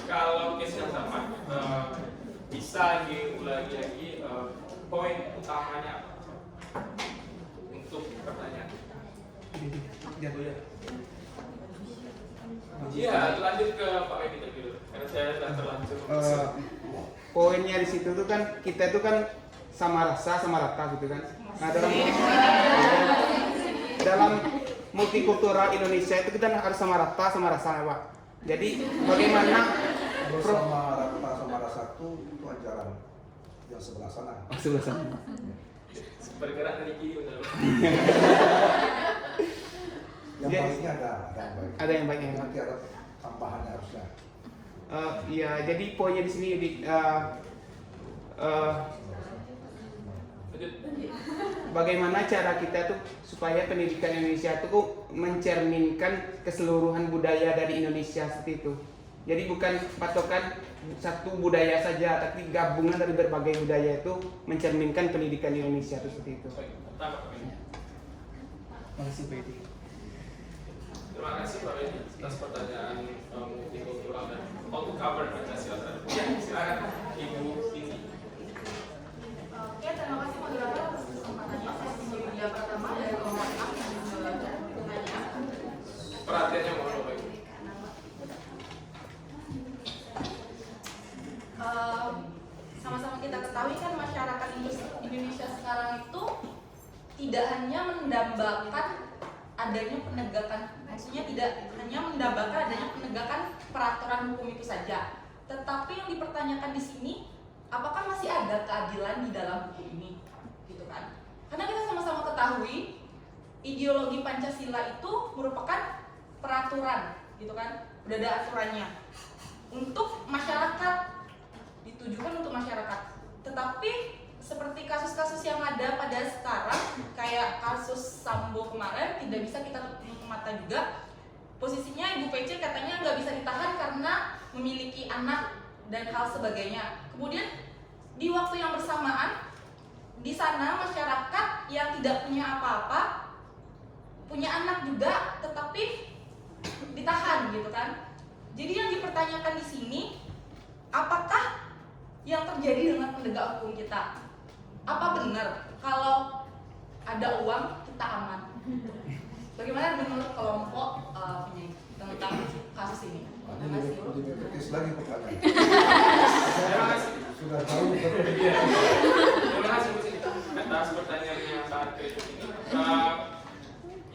Kalau case yang sama, bisa diulangi lagi poin utamanya apa untuk pertanyaan? Iya, lanjut ke Pak Edi dulu, karena saya sudah terlanjur.
Poinnya di situ tuh kan kita itu kan sama rasa sama rata gitu kan. Nah dalam multikultural Indonesia itu kita harus sama rata sama rasa, Pak. Jadi bagaimana
sama rata sama rasa itu ajaran yang sebelah sana.
sebelah sana.
Bergerak dari kiri benar.
Yang baiknya ada yang baik.
Ada yang baiknya.
Nanti ada tambahannya harusnya.
Ya, jadi poinnya di sini bagaimana cara kita tuh supaya pendidikan Indonesia itu mencerminkan keseluruhan budaya dari Indonesia seperti itu. Jadi bukan patokan satu budaya saja, tapi gabungan dari berbagai budaya itu mencerminkan pendidikan Indonesia itu seperti itu.
Terima kasih Pak Edi atas pertanyaan multikultural dan how to cover Pancasila. Ya, silakan Ibu Cindy.
Oke, terima kasih moderator atas kesempatannya. Sesi media pertama dari kelompok 6 yang bertanya.
Perhatiannya mohon Bapak Ibu.
Sama-sama kita ketahui kan masyarakat Indonesia sekarang itu tidak hanya mendambakan adanya penegakan, maksudnya tidak hanya mendambakan adanya penegakan peraturan hukum itu saja, tetapi yang dipertanyakan di sini apakah masih ada keadilan di dalam hukum ini, gitu kan? Karena kita sama-sama ketahui ideologi Pancasila itu merupakan peraturan gitu kan, udah ada aturannya untuk masyarakat, ditujukan untuk masyarakat. Tetapi seperti kasus-kasus yang ada pada sekarang, kayak kasus Sambo kemarin, tidak bisa kita tutup mata juga. Posisinya Ibu PC katanya nggak bisa ditahan karena memiliki anak dan hal sebagainya. Kemudian di waktu yang bersamaan, di sana masyarakat yang tidak punya apa-apa, punya anak juga, tetapi ditahan gitu kan. Jadi yang dipertanyakan di sini, apakah yang terjadi dengan penegak hukum kita? Apa benar kalau ada uang kita aman? Bagaimana menurut kelompok penyanyi tentang kasus ini? Terima kasih.
Kritis lagi pertanyaan.
Terima kasih.
Sudah tahu
Terima kasih Bu Siti atas pertanyaan yang sangat kritis ini.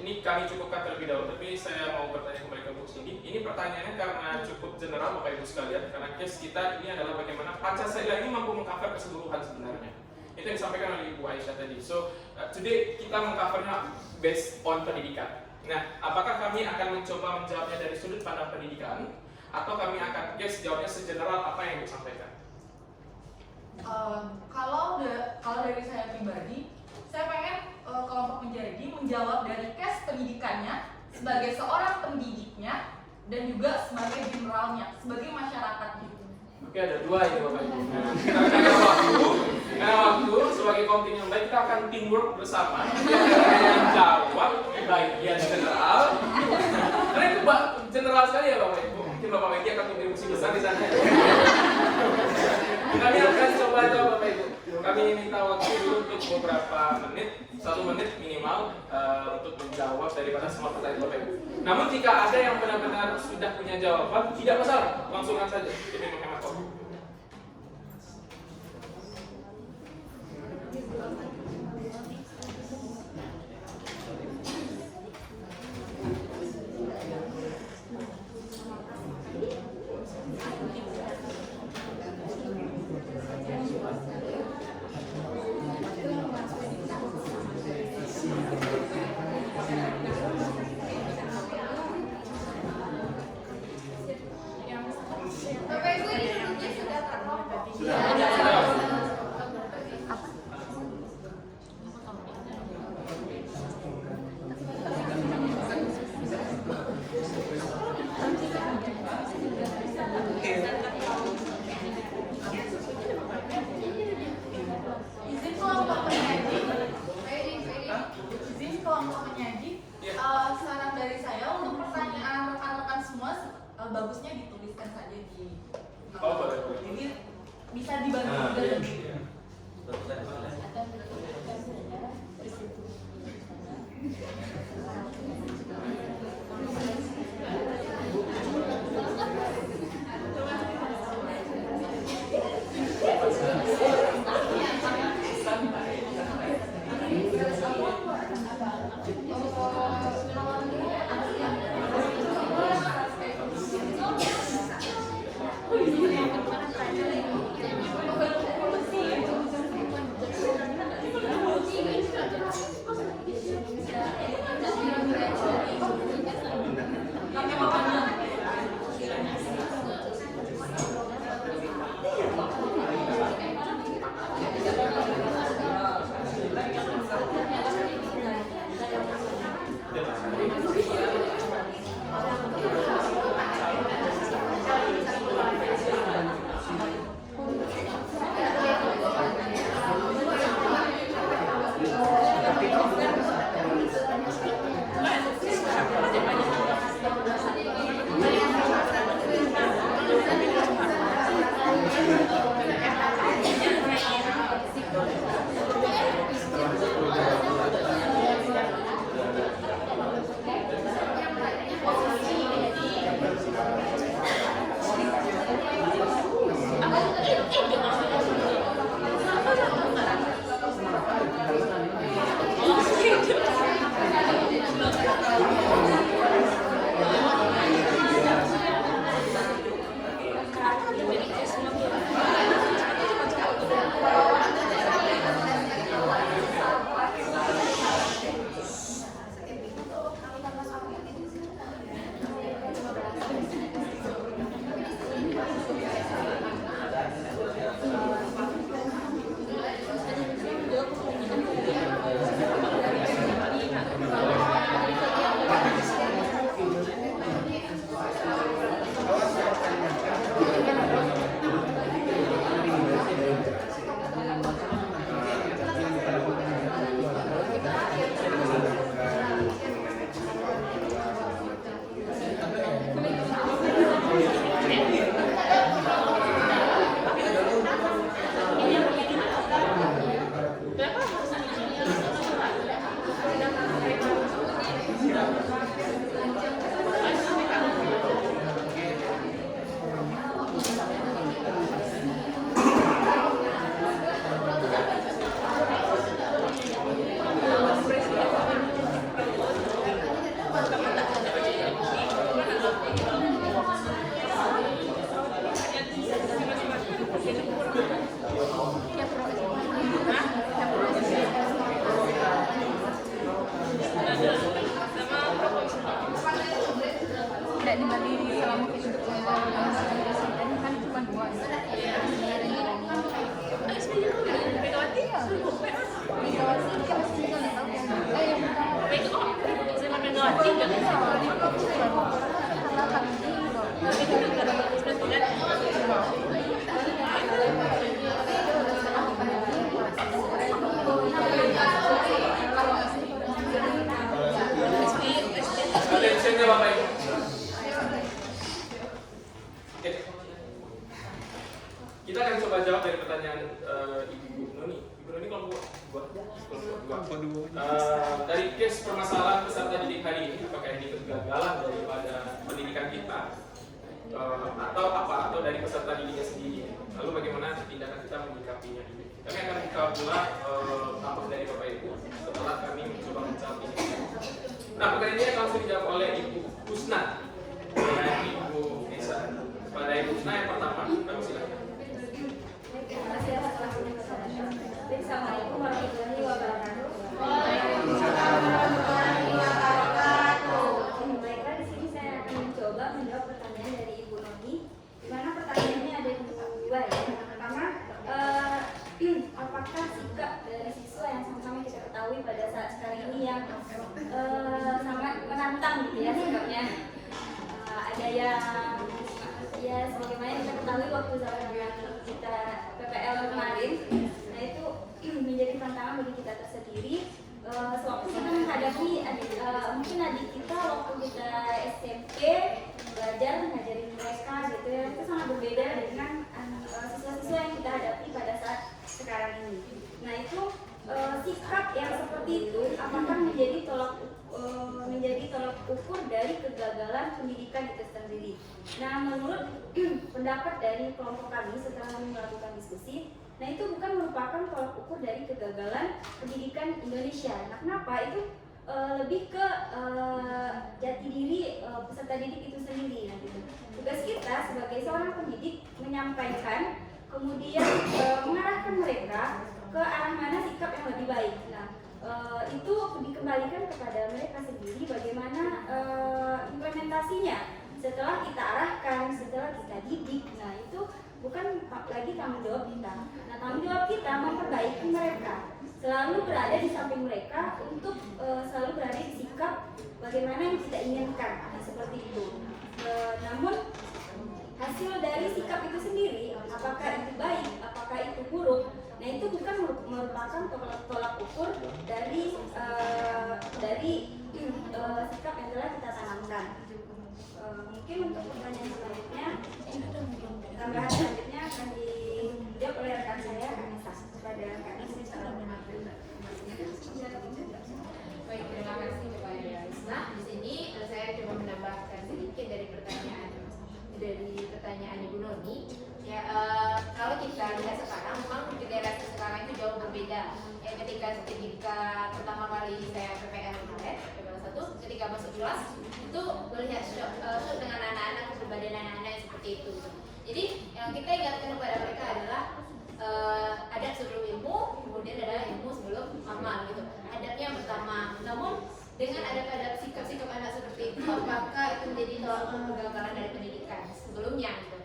Ini kami cukupkan terlebih dahulu, tapi saya mau bertanya kembali ke Bu Siti. Ini pertanyaannya karena cukup general Bapak Ibu sekalian, karena case kita ini adalah bagaimana Pancasila ini mampu mengcover keseluruhan sebenarnya. Itu yang disampaikan oleh Ibu Aisyah tadi. So, today kita mengcovernya based on pendidikan. Nah, apakah kami akan mencoba menjawabnya dari sudut pandang pendidikan, atau kami akan jawabnya segeneral apa yang disampaikan?
Kalau dari saya pribadi, saya pengen kelompok menjadi menjawab dari case pendidikannya sebagai seorang pendidiknya dan juga sebagai generalnya, sebagai masyarakatnya.
Oke, ada dua ini Bapak Ibu. Karena waktu sebagai kontingen yang baik kita akan teamwork bersama. Yang jawab bagian general. Karena itu general sekali ya Bapak Ibu. Mungkin Bapak Ibu akan kontribusi besar di sana. Kami akan coba jawab Bapak Ibu. Kami minta waktu dulu untuk beberapa menit, 1 menit minimal untuk menjawab daripada semua pertanyaan Bapak Ibu. Namun jika ada yang benar-benar sudah punya jawaban, tidak masalah, langsungkan saja. Jadi menghemat waktu.
Bapak Ibu ini duduknya sudah terkelompok.
Izin kelompok penyaji, izin kelompok penyaji. Saran dari saya untuk pertanyaan rekan-rekan semua bagusnya dituliskan saja di. Jadi bisa dibantu juga.
selama kita kan cuma 2 ya. Megawati kan masih nggak tahu yang Megawati nggak
Attentionnya Bapak Ibu. Oke. Kita akan coba jawab dari pertanyaan Ibu Noni. Ibu Noni kelompok dua. Dari case permasalahan peserta didik hari ini, apakah ini kegagalan daripada pendidikan kita atau dari peserta didiknya sendiri? Lalu bagaimana tindakan kita menyikapinya ini? Kami akan buka pula tampak dari Bapak Ibu setelah kami mencoba menjawab ini. Nah, pertanyaan ini akan langsung dijawab oleh Ibu Husna dan Ibu Nisa. Pada Ibu Husna yang pertama, kami silakan.
Assalamualaikum warahmatullahi wabarakatuh. Baiklah, di sini saya akan mencoba menjawab pertanyaan dari Ibu Noni. Di mana pertanyaannya ada 2 ya. Yang pertama, apakah sikap dari siswa yang sama-sama kita ketahui pada saat sekarang ini yang sangat menantang gitu ya sikapnya. Ada yang ya sebagaimana kita ketahui waktu zaman kita PPL kemarin, nah itu menjadi tantangan bagi kita tersendiri. Sewaktu kita menghadapi mungkin adik kita waktu kita SMP belajar ngajarin mereka gitu ya, itu sangat berbeda dengan siswa-siswa yang kita hadapi pada saat sekarang ini. Nah itu sikap yang seperti itu apakah menjadi tolak ukur dari kegagalan pendidikan itu sendiri. Nah menurut pendapat dari kelompok kami setelah melakukan diskusi, nah itu bukan merupakan tolak ukur dari kegagalan pendidikan Indonesia. Nah kenapa? Itu lebih ke jati diri peserta didik itu sendiri. Nah, gitu. Tugas kita sebagai seorang pendidik menyampaikan, kemudian mengarahkan mereka ke arah mana sikap yang lebih baik. Nah, itu dikembalikan kepada mereka sendiri bagaimana implementasinya setelah kita arahkan, setelah kita didik. Nah itu bukan lagi tanggung jawab kita. Nah tanggung jawab kita memperbaiki mereka, selalu berada di samping mereka untuk selalu berada di sikap bagaimana yang kita inginkan. Nah, seperti itu. Namun hasil dari sikap itu sendiri, apakah itu baik, apakah itu buruk, nah itu bukan merupakan tolak ukur dari sikap yang telah kita tanamkan. Mungkin untuk pertanyaan selanjutnya, tambahan selanjutnya akan dijawab oleh rekan saya, Anissa, kepada Kak Nisa.
Baik, terima kasih kepada Isna. Di sini saya coba menambahkan sedikit dari pertanyaan Ibu Noni. Ya, kalau kita lihat sekarang, memang generasi sekarang itu jauh berbeda. Ya, ketika pertama kali saya PPL kemarin, PPL 1, ketika masuk kelas itu melihat shock dengan anak-anak, kepribadian anak-anak seperti itu. Jadi yang kita ingatkan kepada mereka adalah adab sebelum ilmu, kemudian adalah ilmu sebelum amal gitu. Adabnya yang pertama. Namun dengan adab-adab sikap-sikap anak seperti itu, apakah itu menjadi tolak ukur kegagalan dari pendidikan sebelumnya gitu.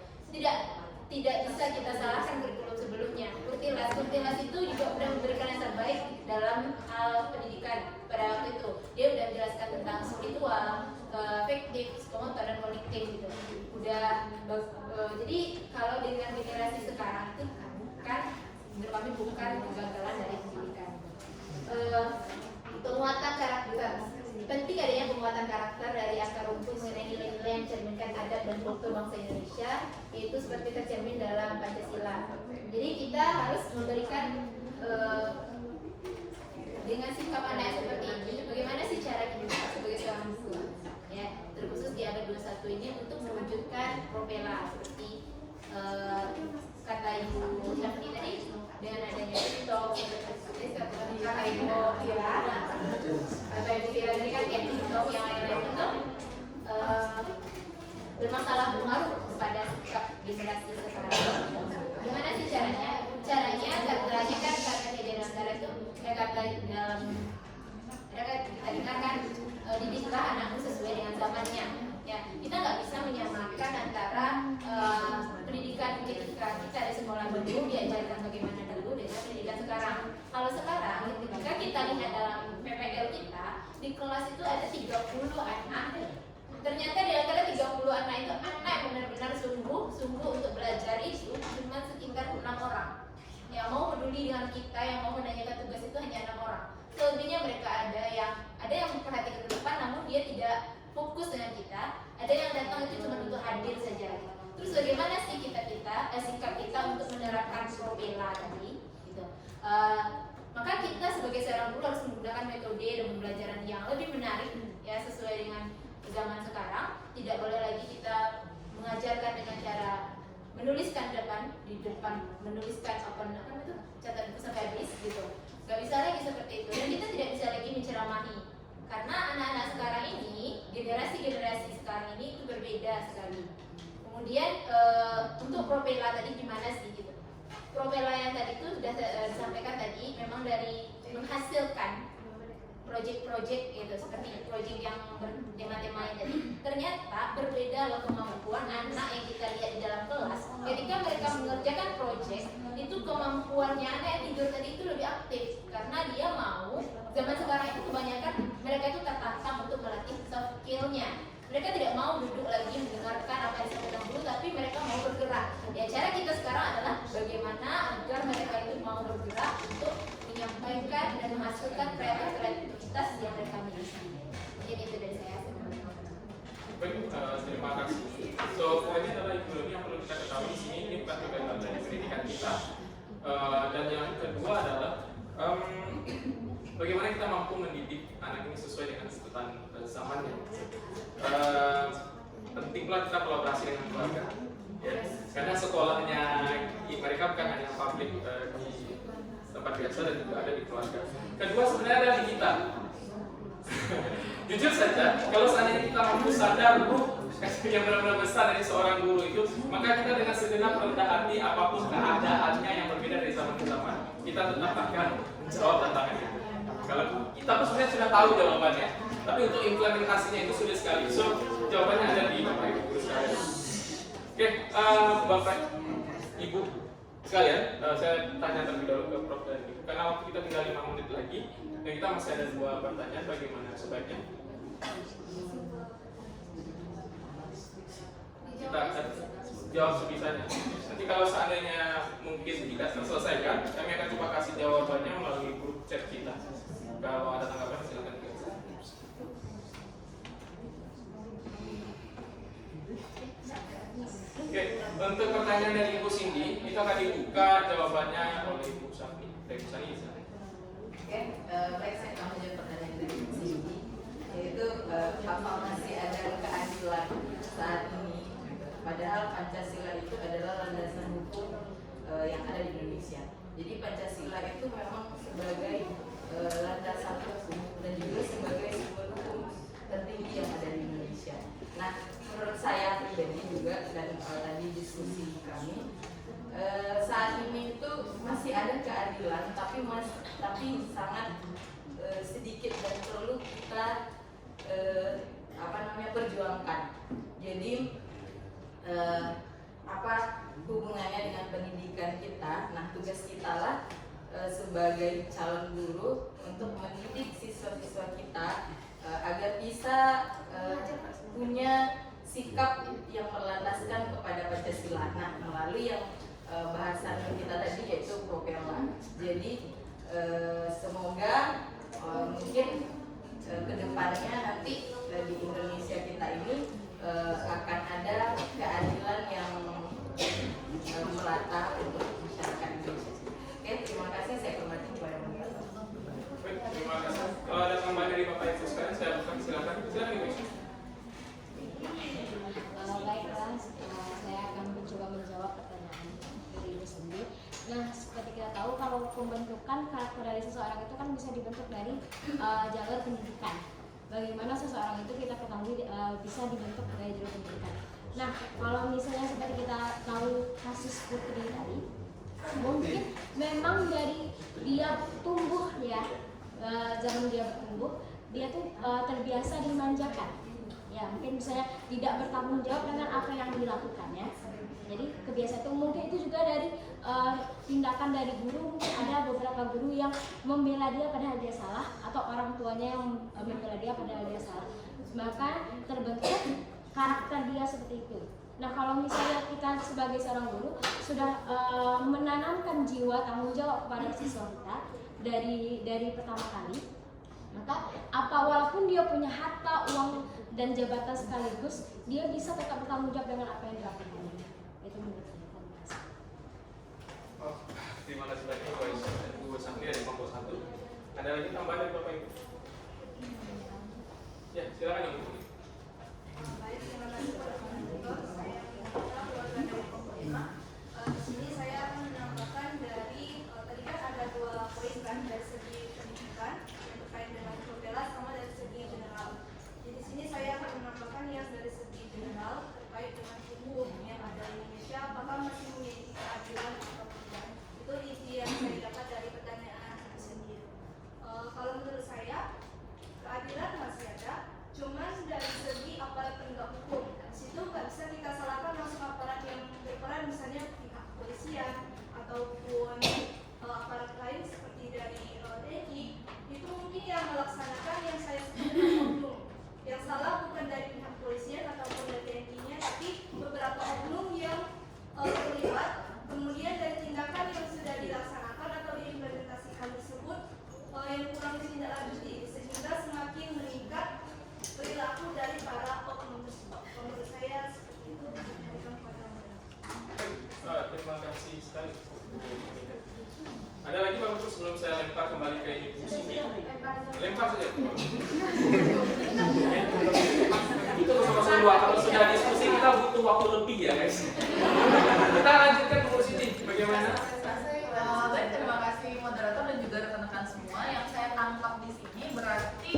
Tidak bisa kita salahkan kurikulum sebelumnya. Kurtilas itu juga sudah memberikan yang terbaik dalam hal pendidikan pada waktu itu. Dia sudah menjelaskan tentang spiritual, afektif, psikomotor dan kognitif gitu. Jadi kalau dengan generasi sekarang itu kan menurut kami bukan kegagalan dari pendidikan. Penguatan karakter. Penting adanya penguatan karakter dari akar rumput mengenai nilai-nilai yang mencerminkan adab dan kultur bangsa Indonesia, yaitu seperti tercermin dalam Pancasila. Jadi kita harus memberikan dengan sikap anak seperti ini, bagaimana sih cara kita sebagai seorang guru, ya, terkhusus di abad 21 ini untuk mewujudkan propela seperti kata Ibu Syafni tadi, dengan adanya TikTok, kata Ibu Fira, atau Ibu Fira ini kan kayak TikTok yang lain-lain itu bermasalah pengaruh kepada sikap generasi sekarang. Gimana sih caranya? Caranya kan kata kejadian antara itu kata dalam kita dengarkan didiklah anakmu sesuai dengan zamannya.
Ya, kita nggak bisa menyamakan antara pendidikan ketika kita di sekolah dulu diajarkan bagaimana dulu dengan pendidikan sekarang. Kalau sekarang, ketika kita lihat dalam PPL kita, di kelas itu ada 30 anak. Ternyata di antara 30 anak itu anak yang benar-benar sungguh untuk belajar itu cuma sekitar 6 orang. Yang mau peduli dengan kita, yang mau menanyakan tugas itu hanya 6 orang. Selebihnya mereka ada yang memperhatikan ke depan, namun dia tidak fokus dengan kita. Ada yang datang itu cuma untuk hadir saja. Terus bagaimana sih sikap kita untuk menerapkan ProBella tadi? Gitu. Maka kita sebagai seorang guru harus menggunakan metode dan pembelajaran yang lebih menarik, ya sesuai dengan zaman sekarang. Tidak boleh lagi kita mengajarkan dengan cara menuliskan di depan menuliskan catatan itu sampai habis gitu. Gak bisa lagi seperti itu, dan kita tidak bisa lagi menceramahi karena anak-anak sekarang ini, generasi sekarang ini itu berbeda sekali. Kemudian untuk ProBella tadi gimana sih gitu? ProBella yang tadi itu sudah disampaikan tadi, memang dari menghasilkan proyek-proyek gitu, seperti proyek yang bertema-tema yang tadi. Ternyata berbeda loh kemampuan anak yang kita lihat di dalam kelas. Ketika mereka mengerjakan proyek, itu kemampuannya anak yang tidur tadi itu lebih aktif karena dia mau. Zaman sekarang itu kebanyakan mereka itu tertantang untuk melatih soft skill-nya. Mereka tidak mau duduk lagi mendengarkan apa yang disampaikan guru, tapi mereka mau bergerak. Ya, cara kita sekarang adalah bagaimana agar mereka itu mau bergerak untuk menyampaikan dan menghasilkan kreativitas yang mereka miliki. Jadi itu dari saya.
Baik, terima kasih. So, poinnya adalah ekonomi yang perlu kita ketahui di sini, ini bukan berkaitan dengan pendidikan kita. Dan yang kedua adalah bagaimana kita mampu mendidik anak ini sesuai dengan tuntutan zamannya. Penting pula kita kolaborasi dengan keluarga, ya. Karena sekolahnya mereka bukan hanya publik di tempat biasa dan juga ada di keluarga. Kedua sebenarnya ada di kita. Jujur saja, kalau seandainya kita mampu sadar yang benar-benar besar dari seorang guru itu, maka kita dengan segenap rendah hati apapun keadaannya yang berbeda dari zaman ke zaman, kita tetap akan menjawab tantangan itu. Kalau kita pun sebenarnya sudah tahu jawabannya, tapi untuk implementasinya itu sulit sekali. So jawabannya ada di Bapak Ibu guru sekalian. Oke, Bapak Ibu sekalian, saya tanya terlebih dahulu ke Prof dan Ibu, karena waktu kita tinggal 5 menit lagi, dan kita masih ada 2 pertanyaan. Bagaimana sebaiknya kita akan jawab sebisanya. Nanti kalau seandainya mungkin tidak terselesaikan, kami akan coba kasih jawabannya melalui grup chat kita. Kalau ada tanggapan silakan. Oke, untuk pertanyaan dari Ibu Cindy, itu akan dibuka jawabannya oleh Ibu Safni. Ibu Sani.
Oke, baik, saya akan menjawab pertanyaan dari Ibu Cindy, yaitu apa masih ada keadilan saat ini? Padahal Pancasila itu adalah landasan hukum yang ada di Indonesia. Jadi Pancasila itu memang sebagai landasan hukum dan juga sebagai sumber hukum tertinggi yang ada di Indonesia. Nah, menurut saya pribadi juga dan tadi diskusi kami, saat ini itu masih ada keadilan, tapi sangat sedikit dan perlu kita perjuangkan. Jadi apa hubungannya dengan pendidikan kita? Nah, tugas kita lah sebagai calon guru untuk mendidik siswa-siswa kita agar bisa punya sikap yang berlandaskan kepada Pancasila. Nah, melalui yang bahasan kita tadi yaitu ProBella. Jadi semoga mungkin kedepannya nanti di Indonesia kita ini akan ada keadilan yang merata untuk masyarakat Indonesia. Oke, terima kasih. Saya hormati kepada Bapak.
Baik, terima kasih. Kalau ada tambahan dari Bapak Ibu sekalian, saya silakan. Silakan Ibu.
Baiklah, saya akan mencoba menjawab pertanyaan dari Ibu sendiri. Nah, seperti kita tahu kalau pembentukan karakter dari seseorang itu kan bisa dibentuk dari jalur pendidikan. Bagaimana seseorang itu kita ketahui bisa dibentuk dari jalur pendidikan. Nah, kalau misalnya seperti kita tahu kasus Putri tadi, mungkin memang dari dia tumbuh ya, zaman dia bertumbuh, dia tuh terbiasa dimanjakan. ya mungkin misalnya tidak bertanggung jawab dengan apa yang dilakukannya. Jadi kebiasaan itu mungkin itu juga dari tindakan dari guru. Mungkin ada beberapa guru yang membela dia padahal dia salah, atau orang tuanya yang membela dia padahal dia salah, maka terbentuk karakter dia seperti itu. Nah, kalau misalnya kita sebagai seorang guru sudah menanamkan jiwa tanggung jawab kepada siswa kita dari pertama kali, maka walaupun dia punya harta, uang dan jabatan sekaligus, dia bisa tetap bertanggung jawab dengan apa yang dilakukannya. Itu menurut saya.
Oh, terima kasih banyak Bu Aisyah dan Bu Santri dari kelompok 1. Ada lagi tambahan dari Bapak Ibu? Ya, silakan Ibu.
Baik, terima kasih Pak Dokter. Saya keluarga dari kelompok 5. Di sini saya akan menambahkan dari tadi kan ada 2 poin kan, dari segi pendidikan yang terkait dengan Provela sama dari segi general. Jadi di sini saya akan menambahkan yang dari segi general terkait dengan hukum yang ada di Indonesia, apakah masih memiliki keadilan atau tidak. Itu isi yang saya dapat dari pertanyaan itu sendiri. Kalau menurut saya keadilan masih ada, cuman dari segi aparat penegak hukum. Di situ nggak bisa kita salahkan langsung aparat yang berperan, misalnya pihak kepolisian ataupun aparat lain seperti dari TNI. Itu mungkin yang melaksanakan yang saya sebut dengan oknum. Yang salah bukan dari pihak kepolisian ataupun dari TNI-nya, tapi beberapa oknum yang terlibat. Kemudian dari tindakan yang sudah dilaksanakan atau diimplementasikan tersebut yang kurang ditindaklanjuti, sehingga semakin meningkat perilaku dari para oknum tersebut. Menurut saya seperti itu.
Terima kasih sekali. Ada lagi Pak Guru sebelum saya lempar kembali ke Ibu Cindy? Lempar saja. Itu sama dua. Kalau sudah diskusi kita butuh waktu lebih ya guys. Kita lanjutkan Bu Cindy. Bagaimana?
Baik, terima kasih moderator dan juga rekan-rekan semua. Yang saya tangkap di sini berarti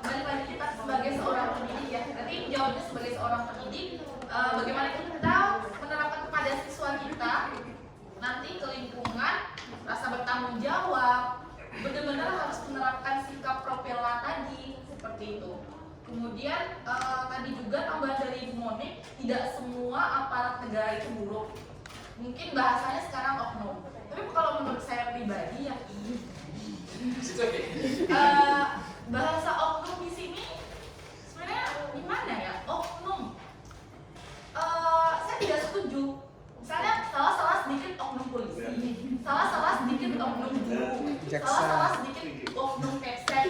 balik lagi kita sebagai seorang pendidik ya. Nanti jawabnya sebagai seorang pendidik, bagaimana kita menerapkan kepada siswa kita nanti ke lingkungan, rasa bertanggung jawab, benar-benar harus menerapkan sikap Provela tadi seperti itu. Kemudian tadi juga tambahan dari Ibu Monik, tidak semua aparat negara itu buruk. Mungkin bahasanya sekarang oknum. Tapi kalau menurut saya pribadi ya, bahasa oknum di sini sebenarnya gimana ya? Oknum. Saya tidak setuju. Misalnya salah-salah sedikit oknum polisi, salah-salah sedikit oknum guru, salah-salah sedikit oknum kepsen.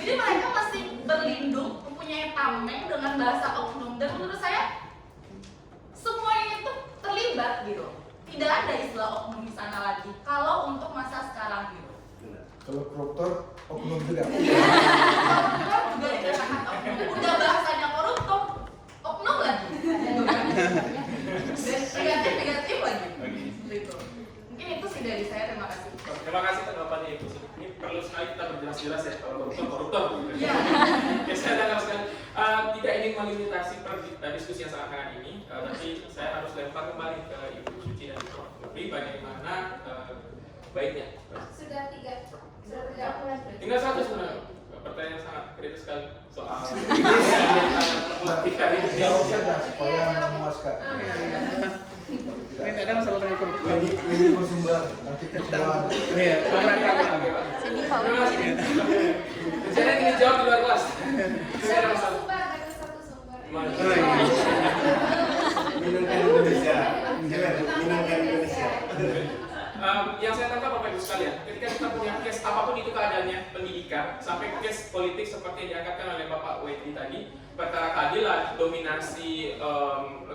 Jadi mereka masih berlindung, mempunyai tameng dengan bahasa oknum. Dan menurut saya semuanya itu terlibat gitu. Tidak ada istilah oknum di sana lagi. Kalau untuk masa sekarang gitu.
Kalau koruptor, oknum juga.
Koruptor juga dikatakan oknum. Udah bahasanya koruptor, oknum lagi. Dan negatif lagi. Gitu. Mungkin itu sih dari saya. Terima kasih.
Terima kasih tanggapannya Ibu. Ini perlu sekali kita berjelas-jelas ya kalau koruptor.
Iya.
Ya, saya dengarkan. Tidak ingin melimitasi diskusi yang sangat hangat ini, tapi saya harus lempar kembali ke Ibu Suci dan Prof. Nurli bagaimana baiknya.
Sudah 3.
Tinggal satu sebenarnya. Pertanyaan yang sangat kritis sekali soal
Jawab saja supaya memuaskan.
Ini ada masalah dengan korupsi.
Ini bersumber nanti ketua.
Iya,
Jadi ini jawab di luar kelas. Saya ada
Satu
masalah.
sumber, ada satu sumber.
Minumkan Indonesia. Minumkan Indonesia.
Yang saya tangkap Bapak Ibu sekalian, ketika kita punya case apapun itu keadaannya, pendidikan sampai case politik seperti yang diangkatkan oleh Bapak Weddi tadi, perkara keadilan, dominasi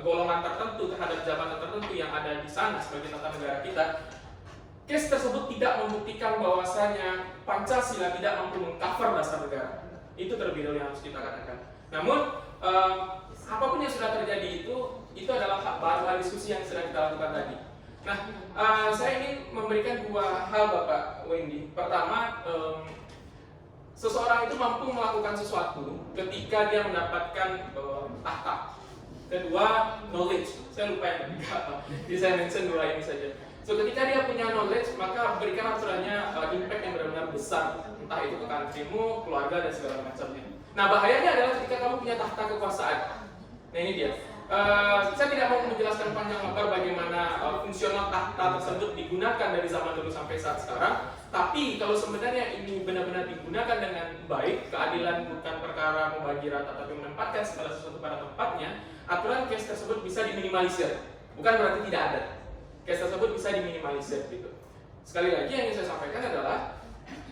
golongan tertentu terhadap jabatan tertentu yang ada di sana sebagai tata negara kita, case tersebut tidak membuktikan bahwasanya Pancasila tidak mampu mengcover dasar negara. Itu terlebih dahulu yang harus kita katakan. Namun apapun yang sudah terjadi itu adalah bahan diskusi yang sedang kita lakukan tadi. Nah, saya ingin memberikan 2 hal Bapak Wendy. Pertama, seseorang itu mampu melakukan sesuatu ketika dia mendapatkan tahta. Kedua, knowledge. Saya lupa yang ketiga. Jadi saya mention 2 ini saja. So, ketika dia punya knowledge, maka berikan aturannya impact yang benar-benar besar. Entah itu ke countrymu, keluarga, dan segala macamnya. Nah, bahayanya adalah ketika kamu punya tahta kekuasaan. Nah, ini dia. Saya tidak mau menjelaskan panjang lebar bagaimana fungsional tahta tersebut digunakan dari zaman dulu sampai saat sekarang. Tapi kalau sebenarnya ini benar-benar digunakan dengan baik, keadilan bukan perkara membagi rata tapi menempatkan segala sesuatu pada tempatnya, aturan case tersebut bisa diminimalisir. Bukan berarti tidak ada. Case tersebut bisa diminimalisir gitu. Sekali lagi yang ingin saya sampaikan adalah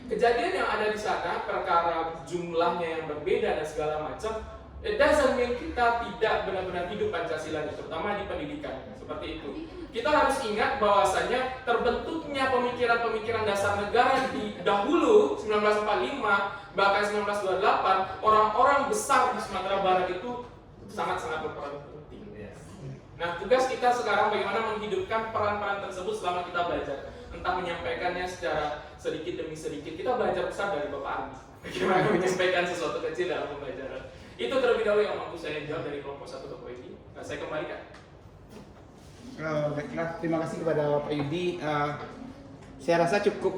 kejadian yang ada di sana, perkara jumlahnya yang berbeda dan segala macam, it doesn't mean kita tidak benar-benar hidup Pancasila, terutama di pendidikan seperti itu. Kita harus ingat bahwasanya terbentuknya pemikiran-pemikiran dasar negara di dahulu 1945 bahkan 1928, orang-orang besar di Sumatera Barat itu sangat-sangat berperan penting. Nah, tugas kita sekarang bagaimana menghidupkan peran-peran tersebut selama kita belajar. Entah menyampaikannya secara sedikit demi sedikit. Kita belajar besar dari Bapak Andi. Bagaimana menyampaikan sesuatu kecil dalam pembelajaran. Itu terlebih dahulu yang mampu saya jawab dari kelompok 1 ke Pak Yudi. Nah, saya kembalikan.
Baiklah, terima kasih kepada Pak Yudi. Saya rasa cukup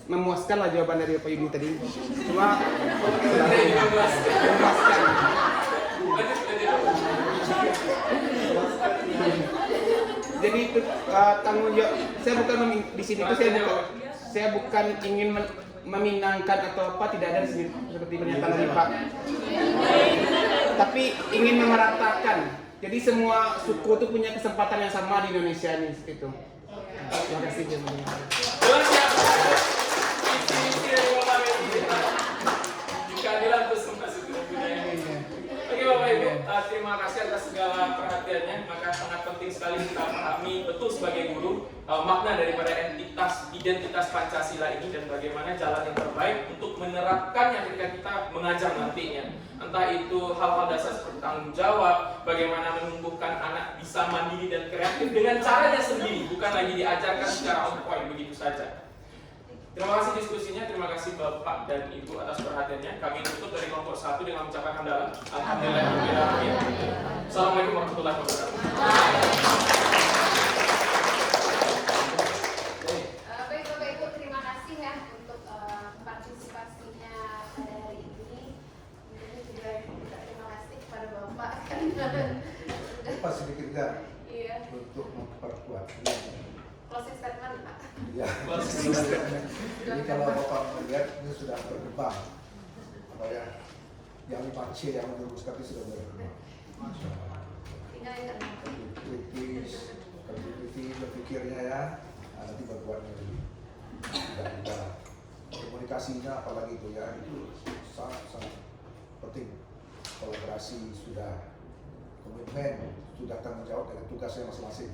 memuaskan lah jawaban dari Pak Yudi tadi. Cuma memuaskan. Jadi itu tanggung jawab. Saya bukan di sini itu saya bukan ingin meminangkan atau apa, tidak ada di sini seperti pernyataan dari Pak. Tapi ingin memeratakan. Jadi semua suku itu punya kesempatan yang sama di Indonesia ini itu. Terima kasih teman-teman.
Oke Bapak Ibu, terima kasih atas segala perhatiannya. Maka sangat penting sekali kita pahami betul sebagai guru makna daripada identitas Pancasila ini dan bagaimana jalan yang terbaik untuk menerapkannya ketika kita mengajar nantinya. Entah itu hal-hal dasar seperti tanggung jawab, bagaimana menumbuhkan anak bisa mandiri dan kreatif dengan caranya sendiri, bukan lagi diajarkan secara on point begitu saja. Terima kasih diskusinya, terima kasih Bapak dan Ibu atas perhatiannya. Kami tutup dari kelompok 1 dengan mengucapkan hamdalah. Alhamdulillah. Assalamualaikum warahmatullahi wabarakatuh.
Baik Bapak Ibu, terima kasih ya untuk partisipasinya pada hari ini. Ini juga terima kasih kepada Bapak
Apa sedikit kan
Iya.
untuk memperkuat.
Closing statement Pak.
Ya. Jadi kalau Bapak melihat ini sudah berkembang, apa ya, yang 5C yang meneruskan itu sudah berkembang.
Tinggal yang
Kritis, berpikirnya ya, nanti berbuatnya lebih. Tidak komunikasinya apalagi itu ya, itu sangat penting. Kolaborasi sudah, komitmen sudah tanggung jawab dengan tugasnya masing-masing,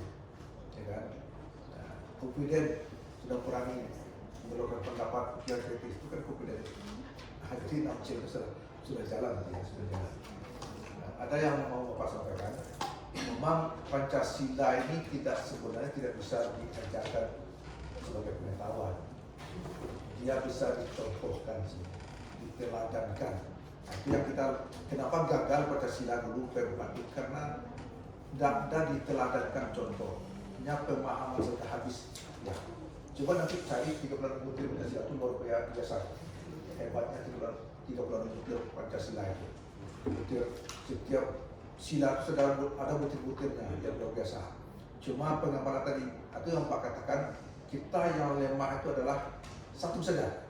ya kan? Confident sudah kurangi mengeluarkan pendapat yang kritis itu kan confident. Jadi 6C itu sudah jalan, ya, sudah jalan. Ada yang mau Bapak sampaikan, memang Pancasila ini sebenarnya tidak bisa diajarkan sebagai pengetahuan. Dia bisa dicontohkan, diteladankan. Itu yang kenapa gagal Pancasila dulu Perumati, karena tidak ada diteladankan contohnya, pemahaman sudah habis. Ya. Coba nanti cari 36 butir Pancasila itu luar biasa. Hebatnya 36 butir Pancasila itu. Setiap sila itu sedang ada butir-butirnya yang luar biasa. Cuma pengamalan tadi, itu yang Pak katakan, kita yang lemah itu adalah satu saja.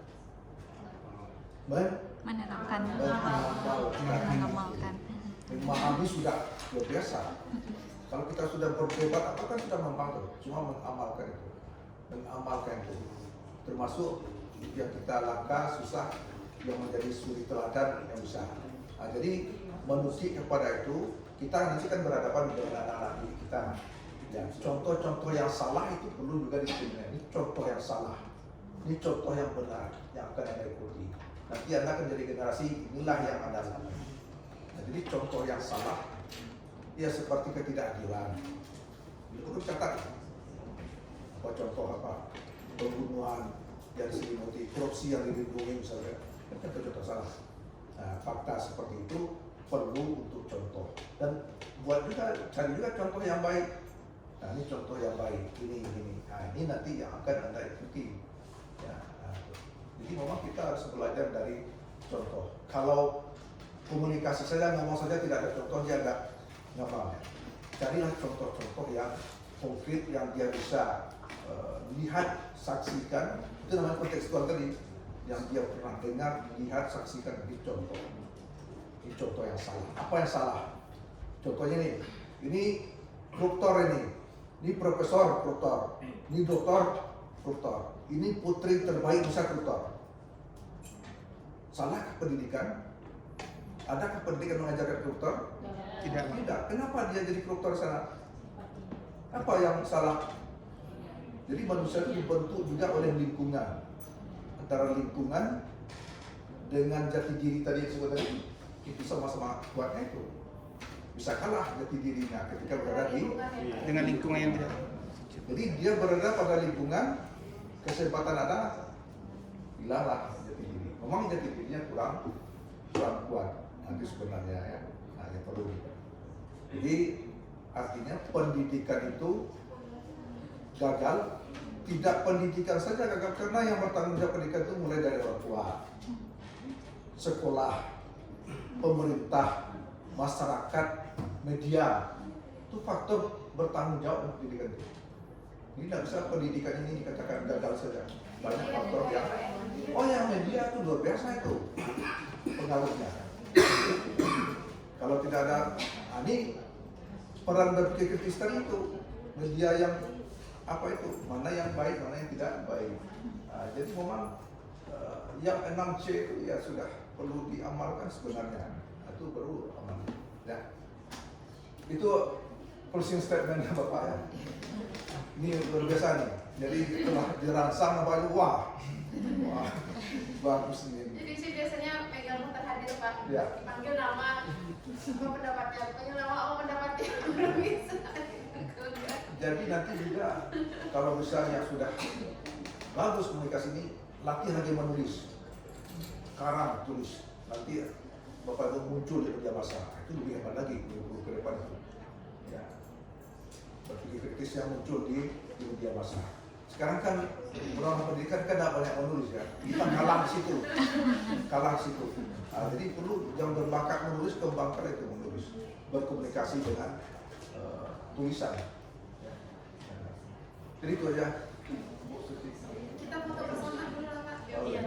Menerapkan,
mengamalkan. Memahami sudah luar biasa. Kalau kita sudah berdebat, apa kan sudah membantu, cuma mengamalkan itu. Termasuk yang kita langkah susah, yang menjadi suri teladan yang bisa. Nah, jadi menuju kepada itu, kita nanti kan berhadapan dengan anak-anak didik kita. Ya, contoh-contoh yang salah itu perlu juga disesuaikan. Ini contoh yang salah, ini contoh yang benar yang akan Anda ikuti. Nanti Anda akan jadi generasi inilah yang Anda lakukan. Nah, jadi contoh yang salah, ya seperti ketidakadilan. Itu perlu dicatat. Apa contoh apa? Pembunuhan yang diselimuti, korupsi yang dilindungi misalnya, itu contoh salah. Nah, fakta seperti itu perlu untuk contoh. Dan buat juga cari juga contoh yang baik. Nah, ini contoh yang baik, ini. Nah, ini nanti yang akan Anda ikuti. Ya, nah, jadi memang kita harus belajar dari contoh. Kalau komunikasi saja, ngomong saja tidak ada contohnya, nggak mau. Carilah contoh-contoh yang konkret yang dia bisa lihat, saksikan. Itu namanya kontekstual tadi, yang dia pernah dengar, lihat, saksikan, ini contoh. Ini contoh yang salah. Apa yang salah? Contohnya nih, ini koruptor ini profesor koruptor, ini doktor koruptor, ini putri terbaik besar koruptor. Salahkah pendidikan? Adakah pendidikan mengajarkan koruptor?
Tidak.
Tidak. Kenapa dia jadi koruptor sana? Apa yang salah? Jadi manusia itu dibentuk juga oleh lingkungan. Antara lingkungan dengan jati diri tadi yang disebut tadi, itu sama-sama kuatnya itu. Bisa kalah jati dirinya ketika berada
Dengan lingkungan yang tidak.
Jadi dia berada pada lingkungan, kesempatan ada, hilanglah jati diri. Memang jati dirinya kurang kuat. Nanti sebenarnya ya, nah, yang perlu. Jadi artinya pendidikan itu gagal. Tidak pendidikan saja gagal, karena yang bertanggung jawab pendidikan itu mulai dari orang tua, sekolah, pemerintah, masyarakat, media. Itu faktor bertanggung jawab pendidikan itu. Ini tidak bisa pendidikan ini dikatakan gagal saja. Banyak faktor yang, yang media itu luar biasa itu pengaruhnya. Kalau tidak ada, ini peran berpikir kritis tadi itu, media yang apa itu, mana yang baik, mana yang tidak baik. Jadi memang yang 6C itu ya sudah perlu diamalkan sebenarnya. Itu baru amal. Ya. Itu closing statementnya Bapak ya. Ini luar biasa nih. Jadi telah dirangsang apa itu, wah bagus ini.
Jadi sih biasanya pegang muter hadir Pak.
Ya.
Dipanggil nama, apa pendapatnya, dipanggil nama, pendapatnya bisa.
Jadi nanti juga kalau misalnya sudah bagus komunikasi ini, latih lagi menulis, karang tulis. Nanti Bapak itu muncul di media massa, itu lebih hebat lagi ke depan itu. Ya. Berpikir kritis yang muncul di media massa. Sekarang kan orang pendidikan kan tidak banyak menulis ya, kita kalah di situ, jadi perlu yang berbakat menulis, kembangkan itu menulis, berkomunikasi dengan tulisan. Jadi itu aja.
Kita foto bersama dulu Pak.
Oh, iya.